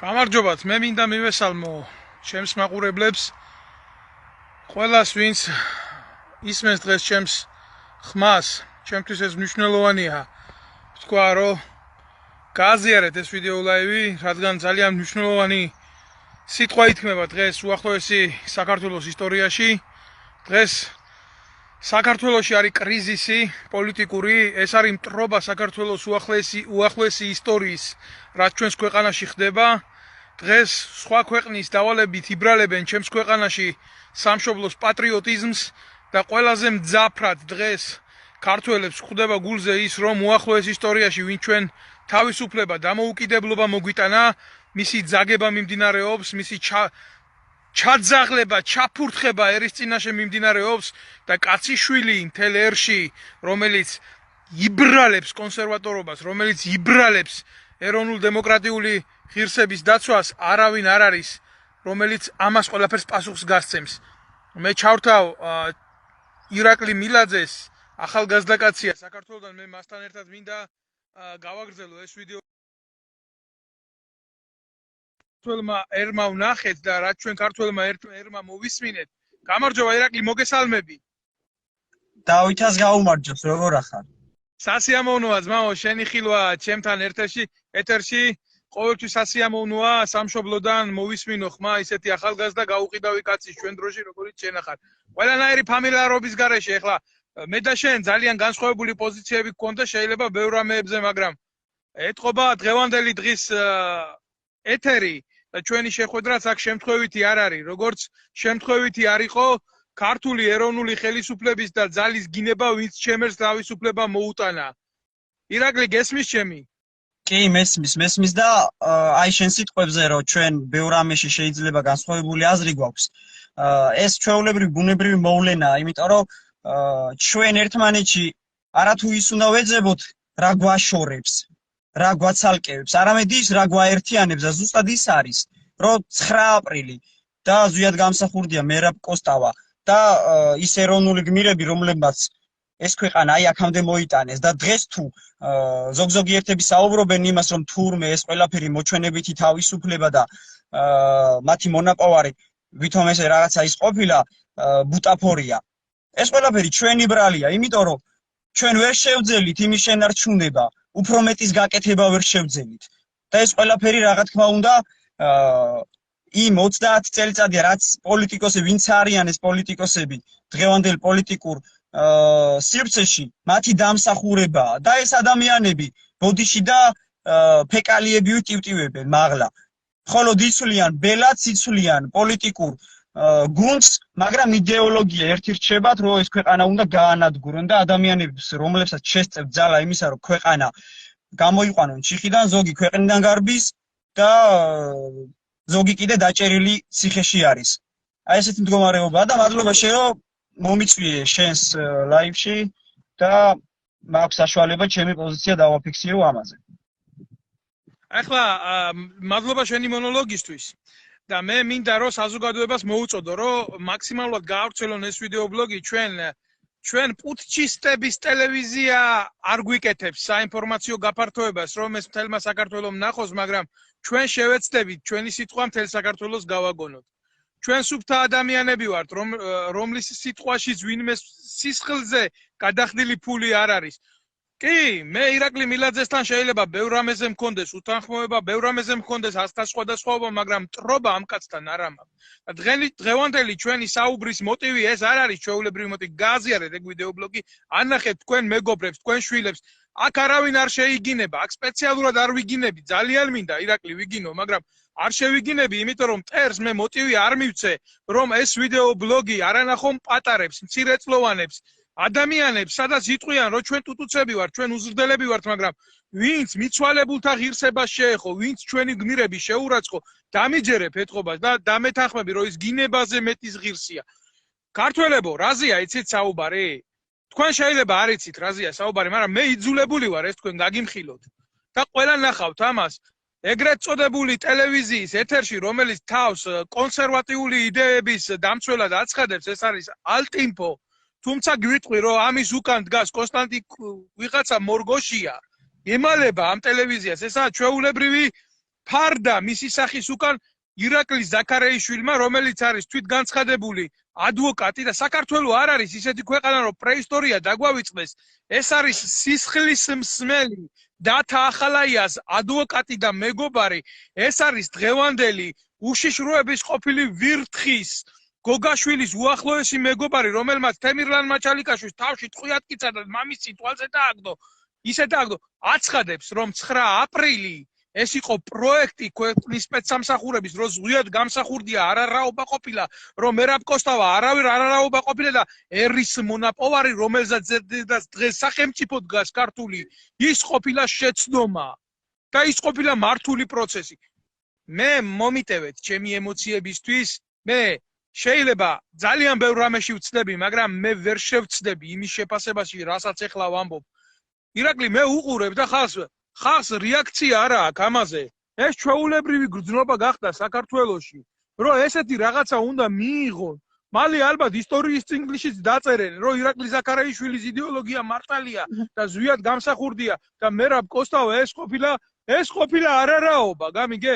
გამარჯობათ, მე მინდა მივესალმო ჩემს მაყურებლებს, ყველას ვინც ისმენს დღეს ჩემს ხმას, ჩემთვის ეს მნიშვნელოვანია. ვთქვა, რომ გააზიარეთ ეს ვიდეო ლაივი, რადგან ძალიან მნიშვნელოვანი სიტყვა ითქმება დღეს უახლოესი საქართველოს ისტორიაში. დღეს საქართველოში არის კრიზისი პოლიტიკური, ეს არის მტრობა საქართველოს უახლოესი ისტორიის, რაც ჩვენს ქვეყანაში ხდება. დღეს სხვა ქვეყნის დავალებით იბრალებენ ჩემს ქვეყანაში სამშობლოს პატრიოტიზმს და ყველაზე მძაფრად დღეს ქართველებს ხვდება გულზე ის, რომ უახლოეს ისტორიაში ვინ ჩვენ თავისუფლება, დამოუკიდებლობა მოგვიტანა, მისი ძაგება მიმდინარეობს, მისი ჩაძაღლება, ჩაფურთხება ერის წინაშე მიმდინარეობს და კაციშვილი მთელ ერში, რომელიც იბრალებს კონსერვატორობას, რომელიც იბრალებს ეროვნულ დემოკრატიული ღირსების დაცვას, არავინ არ არის, რომელიც ამას ყველაფერს პასუხს გასცემს. მე ჩავრთავ ირაკლი მილაძეს, ახალგაზრდა კაცია საქართველოსთან, მე მასთან ერთად მინდა გავაგრძელო ეს ვიდეო. ქართველმა ერმა ვნახეთ და რაც ჩვენ ქართველმა ერმა მოვისმინეთ. გამარჯობა ირაკლი, მოგესალმები. დავითას გაუმარჯოს, როგორ ახარ? სასიამოვნოა ძმაო, შენი ხილვა ჩემთან ეთერში ყოველთვის სასიამოვნოა, სამშობლოდან მოვისმინო ხმა, ისეთი ახალგაზრდა გაუყიდავი კაცი ჩვენ დროში, როგორიც შენ ახარ. ყველანაირი ფამილიარობის გარეშე, ეხლა მე და შენ ძალიან განსხვავებული პოზიციები გქონდა, შეიძლება ბევრ რამეებზე, მაგრამ ეთყობა დღევანდელი დღის ეთერი და ჩვენი შეხვედრაც აქ შემთხვევითი არ არის, როგორც შემთხვევითი არ იყო ქართული ეროვნული ხელისუფლების და ძალის გინება, ვინც ჩემს თავისუფლება მოუტანა. ირაკლი, გესმის ჩემი? კი, მესმის და აი შენ სიტყვებზე, რომ ჩვენ ბევრ რამეში შეიძლება განსხვავებული აზრი გვაქვს. ეს ჩვეულებრივი ბუნებრივი მოვლენაა, იმიტომ რომ ჩვენ ერთმანეთში არათუ ის უნდა ვეძებოთ, რა გვაშორებს, რა გვაცალკევებს, არამედ ის, რა გვაერთიანებს და ზუსტად ის არის, რომ 9 აპრილი და ზუსტად გამსახურდია მერაბ კოსტავა და ის ეროვნული გმირები, რომლებმაც ეს ქვეყანა აი აქამდე მოიტანეს და დღეს თუ ზოგ-ზოგი ერთები საუბრობენ იმას, რომ თურმე ეს ყველაფერი მოჩვენებითი თავისუფლება და მათი მონაპოვარი ვითომ ესე რაღაცა ის ყოფილა ბუტაფორია. ეს ყველაფერი ჩვენი ბრალია, იმიტომ რომ ჩვენ ვერ შევძელით იმის შენარჩუნება, უფრო მეტის გაკეთება ვერ შევძელით. და ეს ყველაფერი რა თქმა უნდა იმ 30 წელიწადია, რაც პოლიტიკოსები, ვინც არიან ეს პოლიტიკოსები, დღევანდელ პოლიტიკურ სივრცეში, მათი დამსახურებაა და ეს ადამიანები ბოდიში და ფეკალიები ვიტივტივებენ მაღლა. მხოლოდ იცვლიან ბელადს, იცვლიან პოლიტიკურ გუნდს, მაგრამ იდეოლოგია ერთი რჩებათ, რომ ეს ქვეყანა უნდა გაანადგურონ და ადამიანებს, რომლებსაც შესწევთ ძალა იმისა, რომ ქვეყანა გამოიყვანონ ჩიხიდან, ზოგი ქვეყნიდან გარბის და ზოგი კიდე დაჭერილი ციხეში არის. აი ესეთი მდგომარეობაა და მადლობა შენ, რომ მომიწვიე შენს ლაივში და მაქვს საშუალება ჩემი პოზიცია დავაფიქსირო ამაზე. ახლა მადლობა შენი მონოლოგისთვის. და მე მინდა რომ საზოგადოებას მოუწოდო, რომ მაქსიმალურად გაავრცელონ ეს ვიდეო ბლოგი ჩვენ პუტჩისტების ტელევიზია არ გვიკეთებს საინფორმაციო გაფართოებას, რომ ეს მთელმა საქართველოს ნახოს, მაგრამ ჩვენ შევეცდებით ჩვენი სიტყვა მთელ საქართველოს გავაგონოთ. ჩვენ სუფთა ადამიანები ვართ, რომლის სიტყვაშიც ვინმე სისხლზე გადახდილი ფული არ არის. კი, მე ირაკლი მილაძესთან შეიძლება ბევრ რამეზე მქონდეს უთანხმოება, ბევრ რამეზე მქონდეს ასთა სხვადასხვაობა, მაგრამ მტრობა ამ კაცთან არ ამაქვს. და დღევანდელი ჩვენი საუბრის მოტივი ეს არ არის ჩვეულებრივი მოტივი. გააზიარეთ ეგ ვიდეო ბლოგი, ანახეთ თქვენ მეგობრებს, თქვენ შვილებს. აქ არავინ არ შეიგინება, აქ სპეციალურად არ ვიგინები, ძალიან მინდა ირაკლი ვიგინო, მაგრამ არ შევიგინები, იმიტომ რომ მტერს მე მოტივი არ მივცე, რომ ეს ვიდეო ბლოგი არანახომ პატარებს, მცირეწლოვანებს ადამიანებს, სადაც იტყვიან, რომ ჩვენ ტუტუცები ვართ, ჩვენ უზრდელები ვართ, მაგრამ ვინც მიცვალებულთა ღირსებას შეეხო, ვინც ჩვენი გმირები შეურაცხო, დამიჯერებ ეთყობას და დამეთანხმები, რომ ის გინებაზე მეტის ღირსია. ქართველებო, რაზეა იცით საუბარი? თქვენ შეიძლება არ იცით რაზეა საუბარი, მაგრამ მე იძულებული ვარ ეს თქვენ გაგიმხილოთ. და ყველა ნახავთ ამას. ეგრეთ წოდებული ტელევიზიის ეთერში, რომელიც თავს კონსერვატიული იდეების დამცველად აცხადებს, ეს არის ალტინფო. თუმცა გვიტყვი, რომ ამის უკან დგას კონსტანტი ვიღაცა მორგოშია, ემალება ამ ტელევიზიას, ესაა ჩვეულებრივი ფარდა მისი სახის უკან ირაკლი ზაქარეიშვილმა, რომელიც არის თვითგანცხადებული ადვოკატი და საქართველოს არ არის ისეთი ქვეყანა, რომ პრეისტორია დაგვავიწყდეს. ეს არის სისხლის მსმელი დათა ახალაიას ადვოკატი და მეგობარი. ეს არის დღევანდელი უშიშროების ყოფილი ვირთხის გოგაშვილის უახლოესი მეგობარი, რომელმაც თემირლან მაჩალიკაშვილს თავში ტყვიატკიცა და მამის თვალზე დააგდო. ისე დააგდო, აცხადებს, რომ 9 აპრილი ეს იყო პროექტი ქვეყნის სპეცსამსახურების, რომ ზღვიად გამსახურდია არარაობა ყოფილა, რომ მერაბ კოსტავა არავის არარაობა ყოფილა და ერის მონაპოვარი, რომელზეც დღეს სახელმწიფო დგას ქართული, ის ყოფილა შეცდომა და ის ყოფილა მართული პროცესი. მე მომიტევეთ ჩემი ემოციებისთვის, მე შეიძლება ძალიან ბევრ რამეში ვცდები, მაგრამ მე ვერ შევცდები იმის შეფასებაში, რასაც ეხლა ვამბობ. ირაკლი, მე უყურებ და ხალხს რეაქცია არა აქვს ამაზე. ეს ჩვეულებრივი გრძნობა გახდა საქართველოში, რომ ესეთი რაღაცა უნდა მიიღონ. მალე ალბათ ისტორიის წიგნშიც დაწერენ, რომ ირაკლი ზაქარეიშვილის იდეოლოგია მართალია და ზვიად გამსახურდია და მერაბ კოსტავა ეს ყოფილა არარაობა, გამიგე?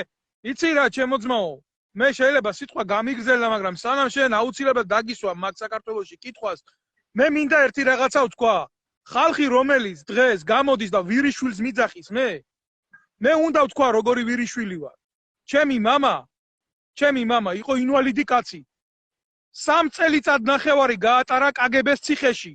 იცი რა, ჩემო ძმაო, მე შეიძლება სიტყვა გამიგრძელა, მაგრამ სანამ შენ აუცილებლად დაგისვა მაგ საქართველოში კითხვას, მე მინდა ერთი რაღაცა ვთქვა. ხალხი რომელიც დღეს გამოდის და ვირიშვილს მიძახის, მე უნდა ვთქვა როგორი ვირიშვილი ვარ. ჩემი მამა იყო ინვალიდი კაცი. 3 წელიწად ნახევარი გაატარა კგბ-ს ციხეში.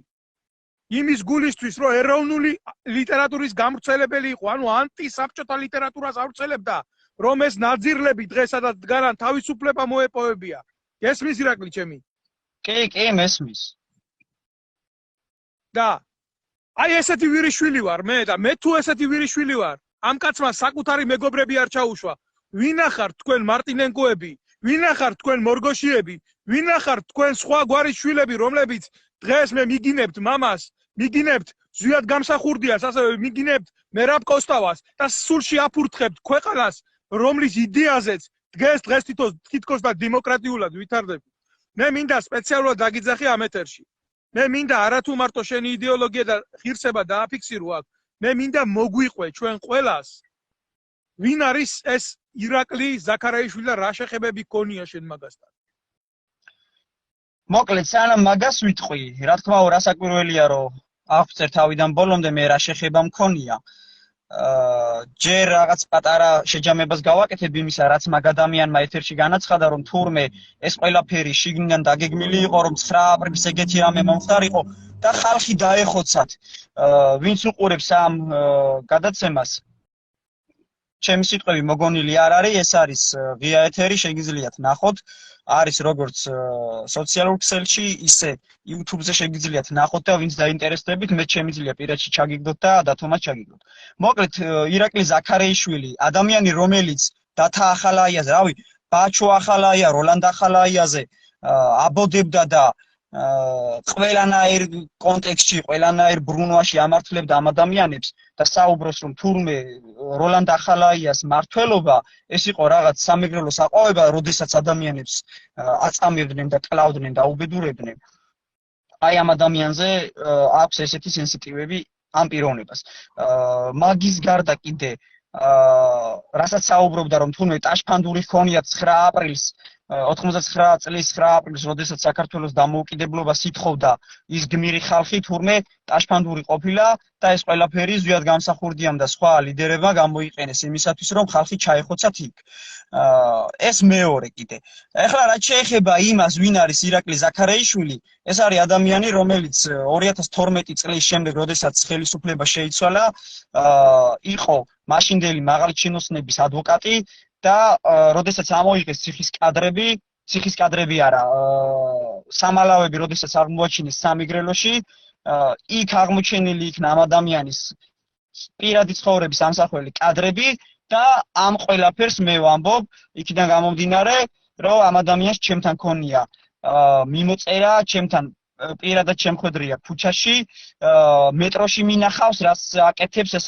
იმის გულისთვის, რომ ეროვნული ლიტერატურის გამვრცელებელი იყო, ანუ ანტისაბჭოთა ლიტერატურას ავრცელებდა, რომ ეს ნაძირლები დღეს სადაც დგანან თავისუფლება მოეპოვებია. გესმის ირაკლი ჩემი? კი, მესმის. და აი ესეთი ვირიშვილი ვარ მე და მე თუ ესეთი ვირიშვილი ვარ, ამ კაცმა საკუთარი მეგობრები არ ჩაუშვა. ვინ ახართ თქვენ მარტინენკოები? ვინ ახართ თქვენ მორგოშიები? ვინ ახართ თქვენ სხვა გვარის შვილები, რომლებიც დღეს მე მიგინებთ მამას, მიგინებთ ზვიად გამსახურდიას, ასევე მიგინებთ მერაბ კოსტავას და სულში აფურთხებთ ქვეყანას, რომლის იდეაზეც დღეს თითქოს და დემოკრატიულად ვითარდება. მე მინდა სპეციალურად დაგიძახი ამ ეთერში. მე მინდა არათუ მარტო შენი იდეოლოგია და ღირსება დააფიქსირო აქ. მე მინდა მოგვიყვე ჩვენ ყველას. ვინ არის ეს ირაკლი ზაქარეიშვილი და რა შეხებები გქონია შენ მაგასთან? მოკლედ, სანამ მაგას ვიტყვი, რა თქმა უნდა, რასაკვირველია, რომ აღწერ თავიდან ბოლომდე მე რა შეხება მქონია. ჯერ რაღაც პატარა შეჯამებას გავაკეთებ იმისა, რაც მაგ ადამიანმა ეთერში განაცხადა, რომ თურმე ეს ყველაფერი შიგნიდან დაგეგმილი იყო, რომ 9 აპრილის ეგეთი რამე მომხდარიყო და ხალხი დაეხოცათ. ვინც უყურებს ამ გადაცემას, ჩემი სიტყვები მოგონილი არ არის, ეს არის ღია ეთერი, შეგიძლიათ ნახოთ. არის როგორც სოციალურ ქსელში, ისე YouTube-ზე შეგიძლიათ ნახოთ და ვინც დაინტერესდებით, მე შემიძლია პირადში ჩაგიგდოთ და დათომაც ჩაგიგდოთ. მოკლედ, ირაკლი ზაქარეიშვილი, ადამიანი, რომელიც დათა ახალაიაზე, რავი, ბაჩო ახალაია, როლანდ ახალაიაზე აბოდებდა და ყველანაირ კონტექსტში, ყველანაირ ბრუნვაში ამართლებდა ამ ადამიანებს და საუბრობს, რომ თურმე როლანდ ახალაიას მართლობა ეს იყო რაღაც სამეგრელო საყვავება, როდესაც ადამიანებს აწამებდნენ და კლავდნენ და უბედურებდნენ. აი ამ ადამიანზე აქვს ესეთი სენსიტივები ამ პიროვნებას. მაგის გარდა კიდე რასაც საუბრობდა, რომ თურმე ტაშფანდური ჰქონია 9 აპრილს 99 წლის 9 აპრილს, როდესაც საქართველოს დამოუკიდებლობას ითხოვდა ის გმირი ხალხი, თურმე ტაშფანდური ყოფილა და ეს ყველაფერი ზვიად გამსახურდიამ და სხვა ლიდერებმა გამოიყენეს იმისათვის, რომ ხალხი ჩაეხოცათ იქ. ეს მეორე კიდე. ეხლა რაც შეეხება იმას, ვინ არის ირაკლი ზაქარეიშვილი, ეს არის ადამიანი, რომელიც 2012 წლის შემდეგ, როდესაც ხელისუფლება შეიცვალა, იყო მაშინდელი მაღალი ჩინოსნების ადვოკატი და როდესაც ამოიღეს ციხის კადრები არა, სამალავები, როდესაც აღმოაჩინეს სამეგრელოში, იქ აღმოჩენილი იქნა ამ ადამიანის პირადი ცხოვრების ამსახველი კადრები და ამ ყველაფერს მე ვამბობ, იქიდან გამომდინარე, რომ ამ ადამიანს ჩემთან ქონია მიმოწერა, ჩემთან პირადად შემხვედრია ქუჩაში, მეტროში მინახავს, რაც აკეთებს ეს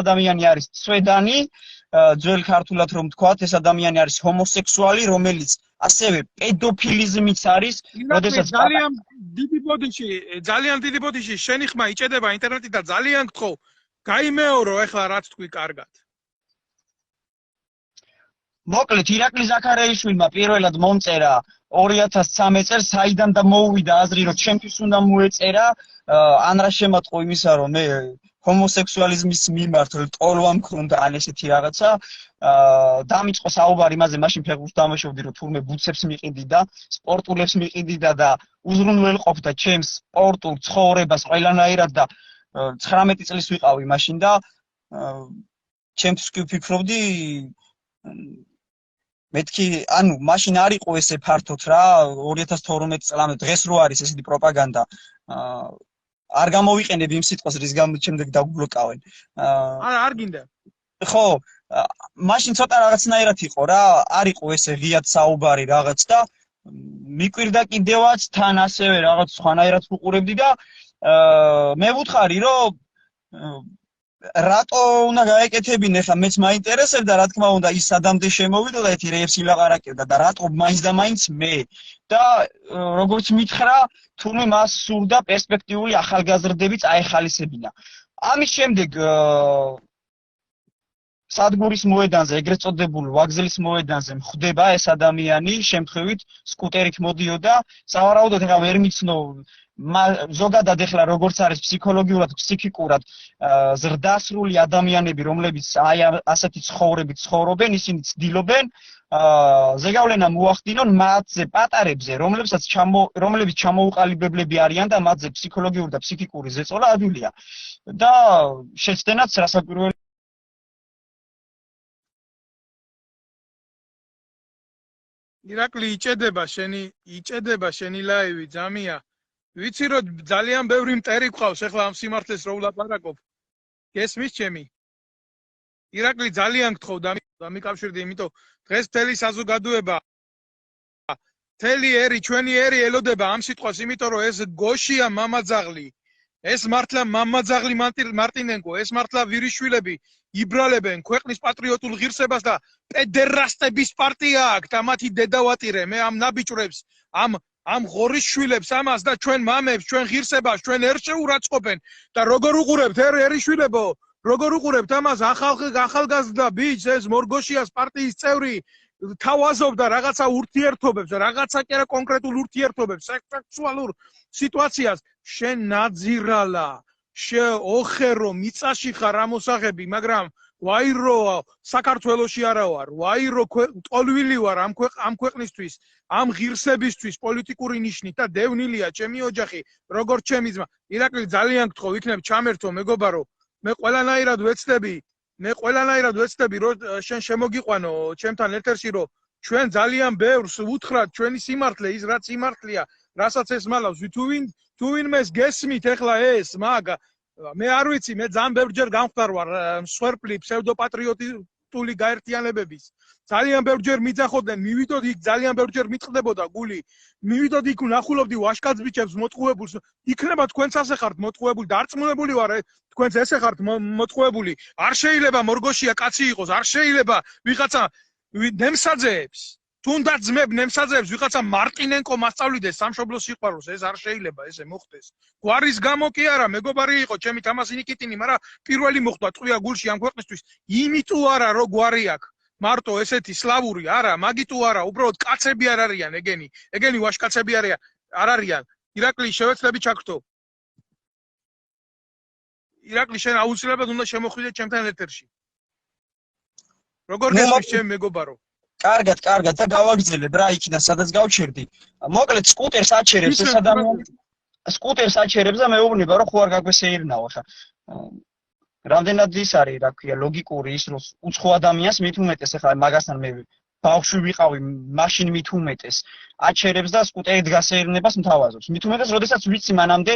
ადამიანი არის ცვედანი, ძველ ქართულად რომ თქვათ, ეს ადამიანი არის ჰომოსექსუალი, რომელიც ასევე პედოფილიზმიც არის, როდესაც ძალიან დიდი ბოდიში შენი ხმა იჭედება ინტერნეტი და ძალიან გთხოვ, გაიმეორო ეხლა რაც თქვი კარგად. მოკლედ ირაკლი ზაქარიაშვილმა პირველად მომწერა 2013 წელს, საიდან და მოუვიდა აზრი, რომ ჩემთვის უნდა მოეწერა, ან რა შემატყო იმისა, რომ მე ჰომოსექსუალიზმის მიმართ ტოლვა მქონდა ან ესეთი რაღაცა, დამიწყო საუბარი იმაზე, მაშინ ფეხბურთს თამაშობდი, რომ თურმე ბუცებს მიყიდი და სპორტულებს მიყიდი და უზრუნველყოფდა ჩემს სპორტულ ცხოვრებას ყველანაირად და 19 წლის ვიყავი მაშინ და ჩემთვის კი ვფიქრობდი მეთქი, ანუ მაშინ არ იყო ესე ფართოდ რა 2012 წლამდე დღეს რო არის ესეთი პროპაგანდა არ გამოვიყენებ იმ სიტყვას რის გამოც შემდეგ დაგვბლოკავენ. არ გინდა. ხო, მაშინ ცოტა რაღაცნაირად იყო რა, არ იყო ესე ღიად საუბარი რაღაც და მიკვირდა კიდევაც თან ასევე რაღაც სხვანაირად ვუყურებდი და მე ვუთხარი რომ რატო უნდა გაეკეთებინე ხა მეც მაინტერესებდა რა თქმა უნდა ის სადამდე შემოვიდა და ეთი რეებს ილაყარაკებდა და რატო მაინც და მაინც მე და როგორც მითხრა თურმე მას სურდა პერსპექტიული ახალგაზრდები წაეხალისებინა. ამის შემდეგ სადგურის მოედანზე, ეგრეთ წოდებულ ვაგზელის მოედანზე მხვდება ეს ადამიანი, შემთხვევით სკუტერით მოდიოდა, სავარაუდოდ ეხლა ვერ მიცნო ზოგადად ეხლა როგორც არის ფსიქოლოგიურად, ფსიქიკურად ზრდასრული ადამიანები, რომლებიც აი ასეთი ცხოვრებით ცხოვრობენ, ისინი ცდილობენ ზეგავლენა მოახდინონ მათზე პატარებზე, რომლებიც ჩამოუყალიბებლები არიან და მათზე ფსიქოლოგიური და ფსიქიკური ზეწოლა ადვილია. და შეცდენაც რასაკვირველი ირაკლი იჭედება შენი ლაივი ძამია. ვიცი რომ ძალიან ბევრი მტერი გყავს ახლა ამ სიმართლეს რო ვლაპარაკობ. გესმის ჩემი? ირაკლი ძალიან გთხოვ დამიკავშირდი, იმიტომ დღეს მთელი საზოგადოება მთელი ერი, ჩვენი ერი ელოდება ამ სიტყვას, იმიტომ რომ ეს გოშია მამაძაღლი. ეს მართლა მამაძაღლი მარტინენკო, ეს მართლა ვირიშვილები იბრალებენ ქვეყნის პატრიოტულ ღირსებას და პედერასტების პარტია აქვს და მათი დედავატირე. მე ამ ნაბიჯრებს, ამ ღორის შვილებს ამას და ჩვენ მამებს, ჩვენ ღირსებას, ჩვენ ერს შეურაცხყოფენ და როგორ უყურებთ ერიშვილებო, როგორ უყურებთ ამას ახალგაზრდა ბიჭს ეს მორგოშიას პარტიის წევრი თავაზობდა რაღაცა ურთიერთობებს, რაღაცა კი არა კონკრეტულ ურთიერთობებს, სექსუალურ სიტუაციას, შენ ნაძირალა, ოხერო მიწაში ხარ ამოსაღები, მაგრამ ვაირო საქართველოში არა ვარ, ვაირო ტოლვილი ვარ ამ ქვეყნისთვის, ამ ღირსებისთვის პოლიტიკური ნიშნით და დევნილია ჩემი ოჯახი, როგორც ჩემი ძმა. ირაკლი ძალიან გთხოვ, იქნებ ჩამერთო მეგობარო, მე ყველანაირად ვეცდები, რომ შენ შემოგიყვანო ჩემთან ეთერში, რომ ჩვენ ძალიან ბევრს უთხრათ ჩვენი სიმართლე, ის რაც სიმართლეა, რასაც ეს მალავს, თუ ვინმეს გესმით ეხლა ეს, მაგ მე არ ვიცი, მე ძალიან ბევრჯერ გამხდარ ვარ მსხვერპლი ფსევდოპატრიოტული გაერთიანებების. ძალიან ბევრჯერ მიძახოდნენ, მივიდოდ იქ ძალიან ბევრჯერ მიტყდებოდა გული. მივიდოდ იქ ვნახულობდი ვაშკაც ბიჭებს მოტყუებულს. იქნება თქვენც ასე ხართ მოტყუებული და არწმუნებული ვარ, თქვენც ესე ხართ მოტყუებული. არ შეიძლება მორგოშია კაცი იყოს, არ შეიძლება ვიღაცა ნემსაძეებს თუნდაც ძმებ ნემსაძეებს ვიღაცა მარტინენკო მასწავლიდეს სამშობლოს სიყვარულს, ეს არ შეიძლება ესე მოხდეს. გვარის გამო კი არა, მეგობარი იყო ჩემი თამასი ნიკიტინი, მაგრამ პირველი მოხდა ტყვია გულში ამ ქვეყნისთვის. იმიტო არა რომ გვარი აქვს. მარტო ესეთი სლავური არა, მაგიტო არა, უბრალოდ კაცები არ არიან ეგენი ვაშკაცები არ არიან. ირაკლი შევეცდები ჩაგრთო. ირაკლი შენ აუცილებლად უნდა შემოხვიდე ჩემთან ეთერში. როგორ გესმის ჩემი მეგობარო? კარგად და გავაგრძელებ რა იქიდან სადაც გავჩერდი. მოკლედ სკუტერს აჩერებს ეს ადამიანი. სკუტერს აჩერებს და მეუბნება რომ ხო არ გაგვესეირნაო ხა. რამდენად ის არის, რა ქვია, ლოგიკური ის რომ უცხო ადამიანს მით უმეტეს ახლა მაგასთან მე ბავშვი ვიყავი, მაშინ მით უმეტეს აჩერებს და სკუტერით გასეირნებას მთავაზობს. მით უმეტეს, როდესაც ვიცი მანამდე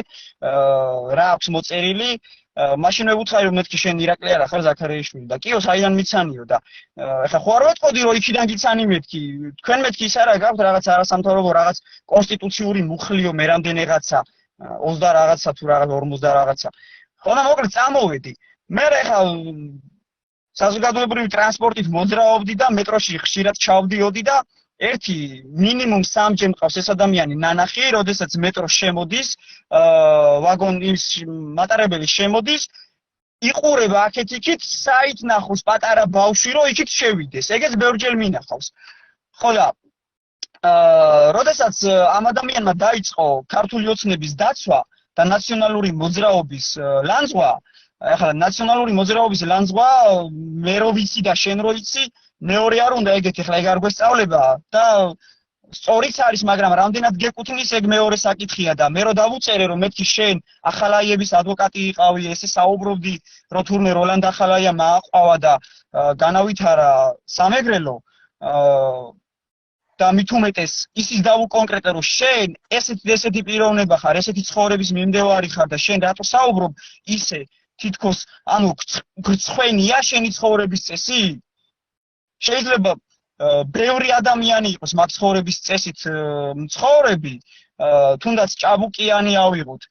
რა აქვს მოწერილი, მაშინ მე ვუთხარი რომ მეთქი შენ ირაკლი არა ხარ ზაქარიაშვილი და კიო საიდან მიცანიო და ეხლა ხო არ ვეტყოდი რომ იქიდან გიცანი მეთქი, თქვენ მეთქი ის არა გაქვთ რაღაც არასამთავრობო რაღაც კონსტიტუციური მუხლიო მე რამდენიღაცა 20 რაღაცა თუ რაღაც 50 რაღაცა. ხო და მოკლედ წამოვედი. მე ეხლა საზოგადოებრივი ტრანსპორტით მოძრაობდი და მეტროში ხშირად ჩავდიოდი და ერთი მინიმუმ 3-ჯერ მყავს ეს ადამიანი ნანახი, როდესაც მეტრო შემოდის, ვაგონის მატარებელი შემოდის, იყურება აქეთ-იქით საით ნახოს პატარა ბავშვი რომ იქით შევიდეს. ეგეც ბევრჯერ მინახავს. ხო და როდესაც ამ ადამიანმა დაიწყო ქართული ოცნების დაცვა და ნაციონალური მოძრაობის ლანძღვა, ახლა ნაციონალური მოძრაობის ლანძღვა მე რო ვიცი და შენ რო იცი, მეორე არ უნდა ეგეთი, ახლა ეგ არ გვესწავლება და სწორიც არის, მაგრამ რამდენად გეკუთვნის ეგ მეორე საკითხია და მე რო დავუწერე რომ მეთქი შენ ახალაიების ადვოკატი იყავი, ესე საუბრობდი რომ თურმე როლანდ ახალაია მააყვავა და განავითარა სამეგრელო და მით უმეტეს ისიც დავუკონკრეტე რომ შენ ესეთი პიროვნება ხარ, ესეთი ცხოვრების მიმდევარი ხარ და შენ რატო საუბრობ ისე თითქოს ანუ გრცხვენია შენი ცხოვრების წესი? შეიძლება ბევრი ადამიანი იყოს მაგ ცხოვრების წესით მცხოვრები, თუნდაც ჭაბუკიანი ავიღოთ,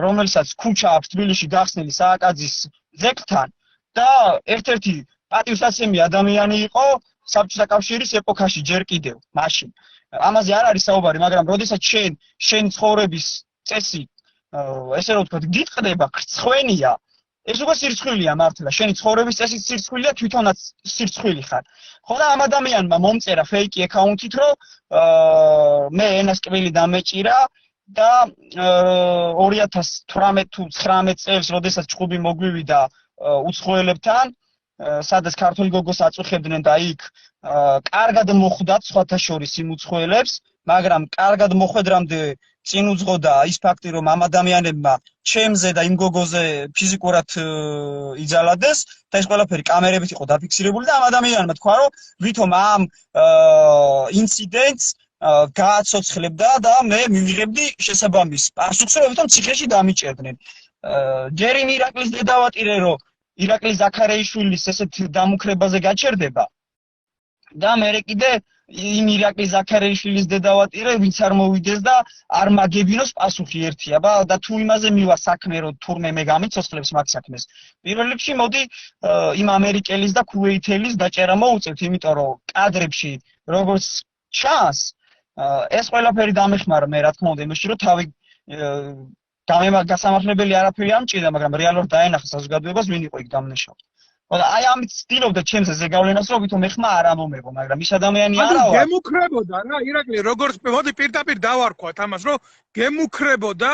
რომელსაც ქუჩა აქვს თბილისში გახსნილი სააკაძის ძეგლთან და ერთ-ერთი პატივსაცემი ადამიანი იყო საბჭოთა კავშირის ეპოქაში ჯერ კიდევ მაშინ. ამაზე არ არის საუბარი, მაგრამ როდესაც შენ ცხოვრების წესი ესე რომ ვთქვათ გიტყდება, გრცხვენია, ეს უკვე სირცხვილია მართლა, შენი ცხოვრების წესიც სირცხვილია, თვითონაც სირცხვილი ხარ. ხო და ამ ადამიანმა მომწერა ფეიკი აკაუნთით, რომ მე ენასკვილი დამეჭირა და 2018 თუ 19 წელს, როდესაც ჭუბი მოგვივიდა უცხოელებთან, სადაც ქართული გოგოს აწუხებდნენ და იქ კარგად მოხვდათ სხვათა შორის იმ უცხოელებს, მაგრამ კარგად მოხვედრამდე წინ უძღოდა ის ფაქტი, რომ ამ ადამიანებმა ჩემზე და იმ გოგოზე ფიზიკურად იძალადეს და ეს ყველაფერი კამერებით იყო დაფიქსირებული და ამ ადამიანმა თქვა, რომ ვითომ ამ ინციდენტს გააცოცხლებდა და მე მივიღებდი შესაბამის პასუხს, რომ ვითომ ციხეში დამიჭერდნენ. ჯერ იმ ირაკლის დედავატირე, რომ ირაკლი ზაქარეიშვილის ესეთ დამუქრებაზე გაჩერდება და მე კიდე იმ ირაკლი ზაქარეიშვილის დედავატირე ვინც არ მოვიდეს და არ მაგებინოს პასუხი ერთია და თუ იმაზე მივა საქმე რომ თურმე მე გამიცოცხლებს მაგ საქმეს პირველ რიგში მოდი იმ ამერიკელის და ქუვეითელის დაჭერა მოუწევთ იმიტომ რომ კადრებში როგორც ჩანს ეს ყველაფერი დამეხმარა მე რა თქმა უნდა იმაში რომ თავი გასამართლებელი არაფერი არ მჭირდა მაგრამ რეალურად დაენახა საზოგადოებას ვინ იყო იქ დამნაშავე და აი ამით ცდილობდა ჩემზე ზეგავლენას რომ ვითომ ეხმა არ ამომეღო მაგრამ ის ადამიანი არა ვარ გემუქრებოდა რა ირაკლი როგორც მოდი პირდაპირ დავარქვათ ამას რომ გემუქრებოდა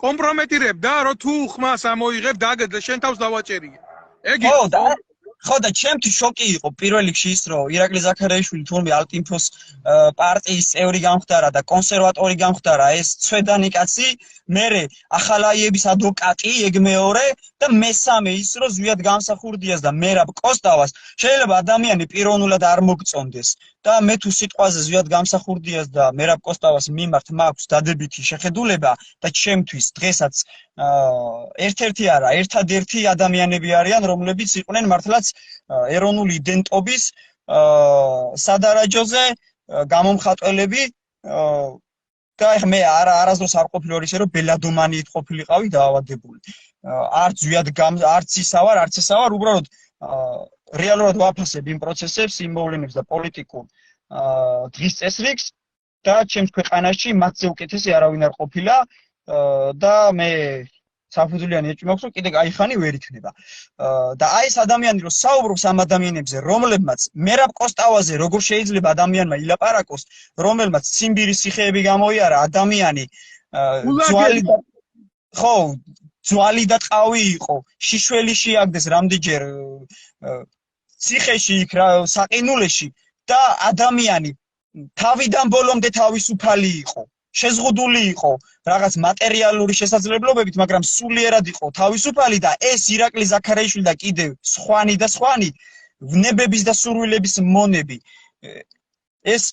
კომპრომეტირებდა რომ თუ ხმას ამოიღებ დაგეძლე შენ თავს დავაჭერიე ეგ იყო ხო და ჩემთვის შოკი იყო პირველ რიგში ის რომ ირაკლი ზაქარეიშვილი თურმე ალტინფოს პარტიის წევრი გამხდარა და კონსერვატორი გამხდარა ეს ცვედანი კაცი მერე ახალაიების ადვოკატი ეგ მეორე და მესამე ის რომ ზვიად გამსახურდიას და მერაბ კოსტავას შეიძლება ადამიანი პიროვნულად არ მოგწონდეს და მე თუ სიტყვაზე ზვიად გამსახურდიას და მერაბ კოსტავას მიმართ მაქვს დადებითი შეხედულება და ჩემთვის დღესაც ერთ-ერთი არა ერთადერთი ადამიანები არიან რომლებიც იყვნენ მართლაც ეროვნული იდენტობის სადარაჯოზე გამომხატველები და ეხლა მე არასდროს არ ყოფილი ისე რომ ბელადომანიით ყოფილიყავი დაავადებული არც ზვიად არც ისა ვარ არც ესა ვარ უბრალოდ რეალურად ვაფასებ იმ პროცესებს იმ მოვლენებს და პოლიტიკურ დღის წესრიგს და ჩემს ქვეყანაში მათზე უკეთესი არავინ არ ყოფილა და მე საფუძვლიანი ეჭვი მაქვს რომ კიდე აიხანი ვერ იქნება და აი ეს ადამიანი რომ საუბრობს ამ ადამიანებზე რომლებმაც მერაბ კოსტავაზე როგორ შეიძლება ადამიანმა ილაპარაკოს რომელმაც ციმბირის ციხეები გამოიარა ადამიანი ძვალი და ტყავი იყო შიშველი შეაგდეს რამდენჯერ ციხეში იქ საყინულეში და ადამიანი თავიდან ბოლომდე თავისუფალი იყო შეზღუდული იყო რაღაც მატერიალური შესაძლებლობებით, მაგრამ სულიერად იყო თავისუფალი და ეს ირაკლი ზაქარეიშვილი და კიდევ სხვანი ვნებების და სურვილების მონები ეს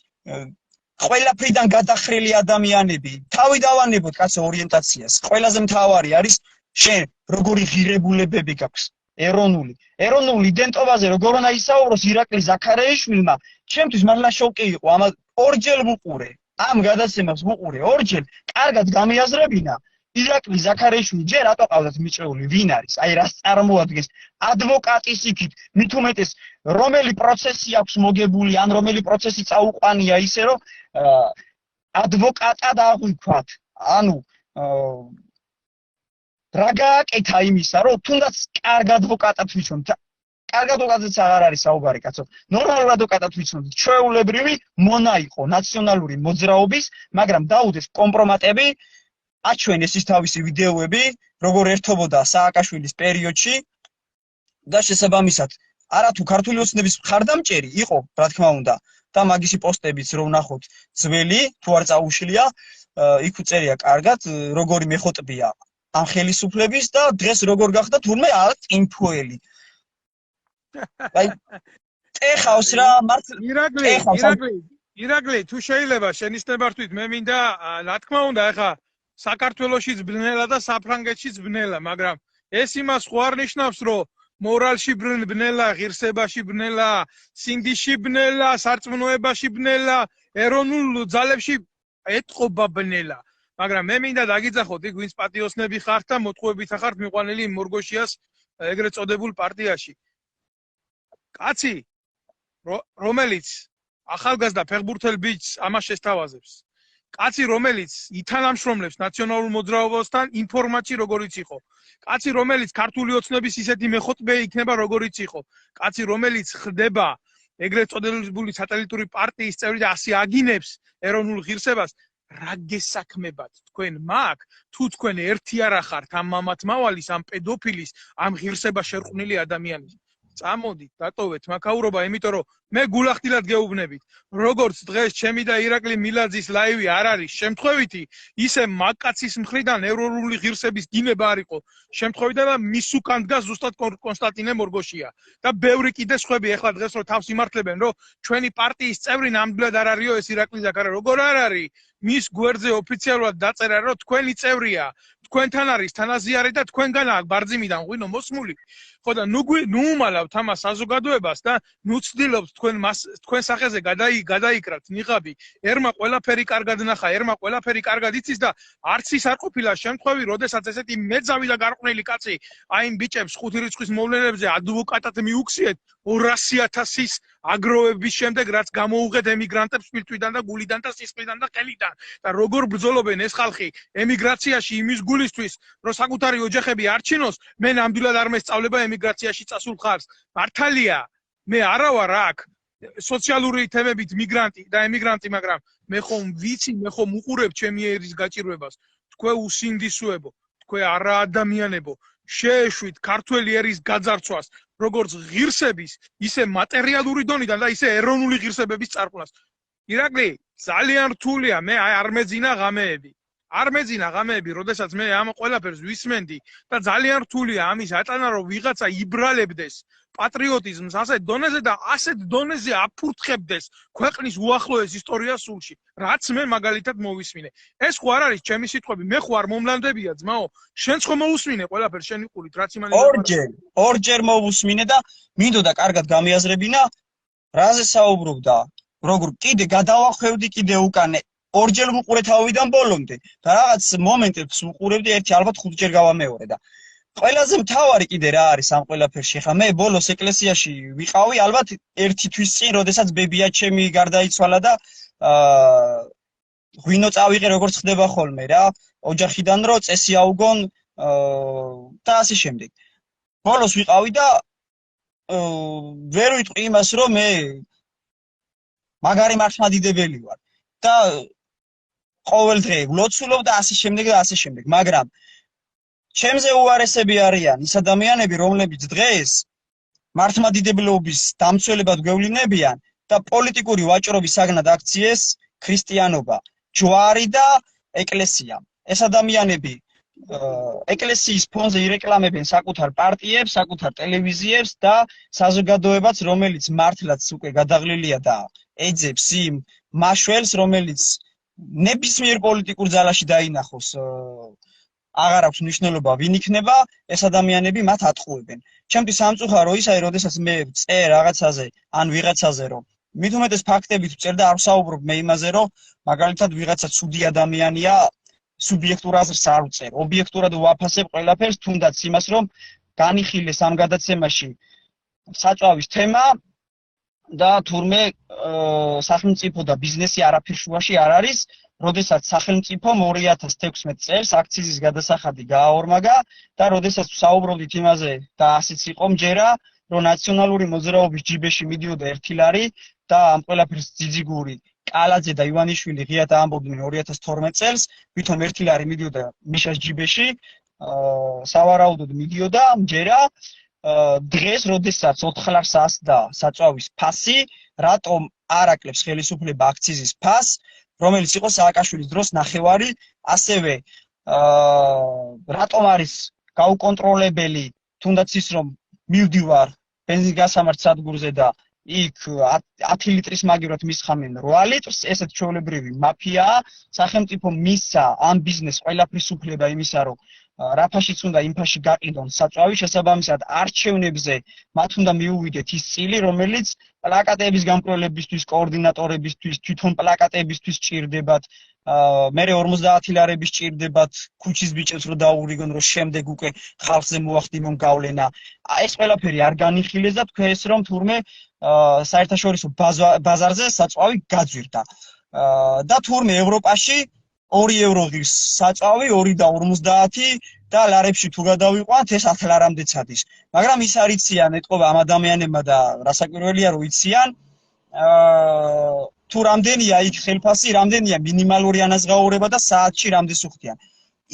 ყველაფრიდან გადახრილი ადამიანები თავი დავანებოთ კაცო ორიენტაციას ყველაზე მთავარი არის შენ როგორი ღირებულებები გაქვს ეროვნული იდენტობაზე როგორ უნდა ისაუბროს ირაკლი ზაქარეიშვილმა ჩემთვის მართლა შოკი იყო ამა ორჯერ ვუყურე ამ გადაცემას ვუყურე ორჯერ კარგად გამიაზრებინა ირაკლი ზაქარეიშვილი ჯერ რატო ყავდათ მიჭრეული ვინ არის აი რას წარმოადგენს ადვოკატის იქით მით უმეტეს რომელი პროცესი აქვს მოგებული ან რომელი პროცესი წაუყვანია ისე რომ ადვოკატად აღვიქვათ ანუ რა გააკეთა იმისა, რომ თუნდაც კარგ ადვოკატად ვიცნობთ. კარგ ადვოკატიც აღარ არის საუბარი, კაცო. ნორმალურ ადვოკატად ვიცნობთ. ჩვეულებრივი მონა იყო ნაციონალური მოძრაობის, მაგრამ დაუდეს კომპრომატები, აჩვენეს ის თავისი ვიდეოები, როგორ ერთობოდა სააკაშვილის პერიოდში და შესაბამისად არათუ ქართული ოცნების მხარდამჭერი იყო, რა თქმა უნდა, და მაგისი პოსტებიც რომ ნახოთ ძველი, თუ არ წაუშლია, იქ უწერია კარგად, როგორი მეხოტბია ამ ხელისუფლების და დღეს როგორ გახდა თურმე წინფოელი. აი, ეხავს რა, ირაკლი, თუ შეიძლება შენიშნებართვით, მე მინდა, რა თქმა უნდა, ეხა საქართველოშიც ბნელა და საფრანგეთშიც ბნელა, მაგრამ ეს იმას ხო არ ნიშნავს, რომ მორალში ბნელა, ღირსებაში ბნელა, სინდიში ბნელა, სარწმუნოებაში ბნელა, ეროვნულ ძალებში ეთყობა ბნელა. მაგრამ მე მინდა დაგიძახოთ, იქ ვინც პატიოსნები ხართ და მოტყუებით ახართ მიყვანილი მორგოშიას ეგრეთ წოდებულ პარტიაში. კაცი, რომელიც ახალგაზრდა ფეხბურთელ ბიჭს ამას შესთავაზებს. კაცი, რომელიც ითანამშრომლებს ნაციონალურ მოძრაობასთან ინფორმაცი როგორიც იყო. კაცი, რომელიც ქართული ოცნების ისეთი მეხოტბე იქნება როგორიც იყო. კაცი, რომელიც ხდება ეგრეთ წოდებული სატელიტური პარტიის წევრი და ასე აგინებს ეროვნულ ღირსებას, რა გესაქმებათ თქვენ მაგ, თუ თქვენ ერთი არ ახართ ამ მამათმავალის, ამ პედოფილის, ამ ღირსება შერყვნილი ადამიანის. წამოდით, დატოვეთ მაქაურობა, იმიტომ რომ მე გულახდილად გეუბნებით, როგორც დღეს ჩემი და ირაკლი მილაძის ლაივი არ არის შემთხვევითი, ისე მაგკაცის მხრიდან ეროვნული ღირსების დინება არ იყო შემთხვევითი და მის უკან დგას ზუსტად კონსტანტინე მორგოშია და ბევრი კიდე სხვები ეხლა დღეს რომ თავს იმართლებენ, რომ ჩვენი პარტიის წევრი ნამდვილად არ არისო ეს ირაკლი ზაქარა, როგორ არ არის? მის გვერდზე ოფიციალურად დაწერა, რომ თქვენი წევრია, თქვენთან არის თანაზიარი და თქვენგანაა ბარძიმიდან ღვინო მოსმული. ხო და ნუ უმალავთ ამას საზოგადოებას და ნუ ცდილობთ თქვენ სახეზე გადაიკრათ ნიღაბი. ერმა ყველაფერი კარგად ნახა, ერმა ყველაფერი კარგად იცის და არც ის არ ყოფილა შემთხვევი, როდესაც ესეთი მეძავი და გარყვნილი კაცი აი იმ ბიჭებს 5 რიცხვის მოვლენებზე ადვოკატად მიუქციეთ 200,000-ის აგროვების შემდეგ, რაც გამოუღეთ ემიგრანტებს სპირტვიდან და გულიდან და სისხლიდან და ხელიდან. და როგორ ბრძოლობენ ეს ხალხი ემიგრაციაში იმის გულისთვის, რომ საკუთარი ოჯახები არჩინოს, მე ნამდვილად არ მესწავლება ემიგრაციაში წასულ ხალხს. მართალია, მე არა ვარ აქ სოციალური თემებით მიგრანტი და ემიგრანტი, მაგრამ მე ხომ ვიცი, მე ხომ უყურებ ჩემი ერის გაჭირვებას. თქვენ უსინდისოებო, თქვენ არაადამიანებო, შეეშვით ქართველი ერის გაძარცვას, როგორც ღირსების, ისე მატერიალური დონიდან და ისე ეროვნული ღირსებების წარყვნას. ირაკლი, ძალიან რთულია, მე არ მეძინა ღამეები. არ მეძინა ღამეები, როდესაც მე ამ ყველაფერს ვისმენდი და ძალიან რთულია ამის ატანა, რომ ვიღაცა იბრალებდეს პატრიოტიზმს ასეთ დონეზე და ასეთ დონეზე აფურთხებდეს ქვეყნის უახლოეს ისტორიას სულში, რაც მე მაგალითად მოვისმინე. ეს ხო არ არის ჩემი სიტყვები, მე ხო არ მომლანდებია ძმაო, შენც ხო მოусმინე ყველაფერს შენი ყურით, რაც იმანი ორჯერ მოვусმინე და მინდოდა კარგად გამიაზრებინა, რაზე საუბრობდა, როგორ კიდე გადავახვევდი კიდე უკან ორჯერ ვუყურე თავიდან ბოლომდე და რაღაც მომენტებს ვუყურებდი ერთი ალბათ 5 ჯერ გავამეორე და ყველაზე მთავარი კიდე რა არის ამ ყველაფერში ხა მე ბოლოს ეკლესიაში ვიყავი ალბათ 1 თვის წინ როდესაც ბებია ჩემი გარდაიცვალა და ღვინო წავიღე როგორც ხდება ხოლმე რა ოჯახიდან რო წესი აუგონ და ასე შემდეგ ბოლოს ვიყავი და ვერ ვიტყვი იმას რომ მე მაგარი მართლმადიდებელი ვარ და ყოველ დღე ვლოცულობ და ასე შემდეგ და ასე შემდეგ მაგრამ ჩემზე უარესები არიან ის ადამიანები რომლებიც დღეს მართლმადიდებლობის დამცველებად გვევლინებიან და პოლიტიკური ვაჭრობის საგნად აქციეს ქრისტიანობა ჯვარი და ეკლესია ეს ადამიანები ეკლესიის ფონზე ირეკლამებენ საკუთარ პარტიებს საკუთარ ტელევიზიებს და საზოგადოებას რომელიც მართლაც უკვე გადაღლილია და ეძებს იმ მაშველს რომელიც ნებისმიერ პოლიტიკურ ძალაში დაინახოს აღარ აქვს მნიშვნელობა ვინ იქნება ეს ადამიანები მათ ატყუებენ ჩემთვის სამწუხარო ისაა როდესაც მე წერ რაღაცაზე ან ვიღაცაზე რომ მით უმეტეს ფაქტებით ვწერ და არ ვსაუბრობ მე იმაზე რომ მაგალითად ვიღაცა ცუდი ადამიანია სუბიექტურ აზრს არ ვწერ ობიექტურად ვაფასებ ყველაფერს თუნდაც იმას რომ განიხილეს ამ გადაცემაში საწვავის თემა და თურმე სახელმწიფო და ბიზნესი არაფერ შუაში არ არის როდესაც სახელმწიფომ 2016 წელს აქციზის გადასახადი გააორმაგა და როდესაც საუბრობდით იმაზე და ასეც იყო მჯერა, რომ ნაციონალური მოძრაობის ჯიბეში მიდიოდა 1 ლარი და ამ ყველაფერს ძიძიგური კალაძე და ივანიშვილი ღიად ამბობდნენ 2012 წელს, ვითომ 1 ლარი მიდიოდა მიშას ჯიბეში, სავარაუდოდ მიდიოდა მჯერა დღეს, როდესაც 4 ლარს ასდა საწვავის ფასი, რატომ არ აკლებს ხელისუფლება აქციზის ფასს, რომელიც იყო სააკაშვილის დროს ნახევარი, ასევე რატომ არის გაუკონტროლებელი, თუნდაც ის რომ მივდივარ ბენზინის გასამართ სადგურზე და იქ 10 ლიტრის მაგივრად მისხამენ 8 litrს, ესეთ ჩვეულებრივი მაფიაა, სახელმწიფო მისცა ამ ბიზნესს ყველაფრის უფლება იმისა, რომ რა ფაშიც უნდა იმ ფაში გაყიდონ საწვავი, შესაბამისად არჩევნებზე მათ უნდა მიუვიდეთ ის წილი, რომელიც პლაკატების გამკვლელებისთვის, კოორდინატორებისთვის, თვითონ პლაკატებისთვის ჭირდებათ, მერე 50 ლარების ჭირდებათ ქუჩის ბიჭებს რომ დაურიგონ, რომ შემდეგ უკვე ხალხზე მოახდინონ გავლენა. ეს ყველაფერი არ განიხილეს და თქვენს რომ თურმე საერთაშორისო ბაზარზე საწვავი გაძვირდა. და თურმე ევროპაში 2 ევრო ღირს საწვავი 2.50 და ლარებში თუ გადავიყვანთ ეს 10 ლარამდეც ადის. მაგრამ ის არ იციან ეთყობა ამ ადამიანებმა და რასაკვირველია რომ იციან თუ რამდენია იქ ხელფასი, რამდენია მინიმალური ანაზღაურება და საათში რამდენს უხდიან.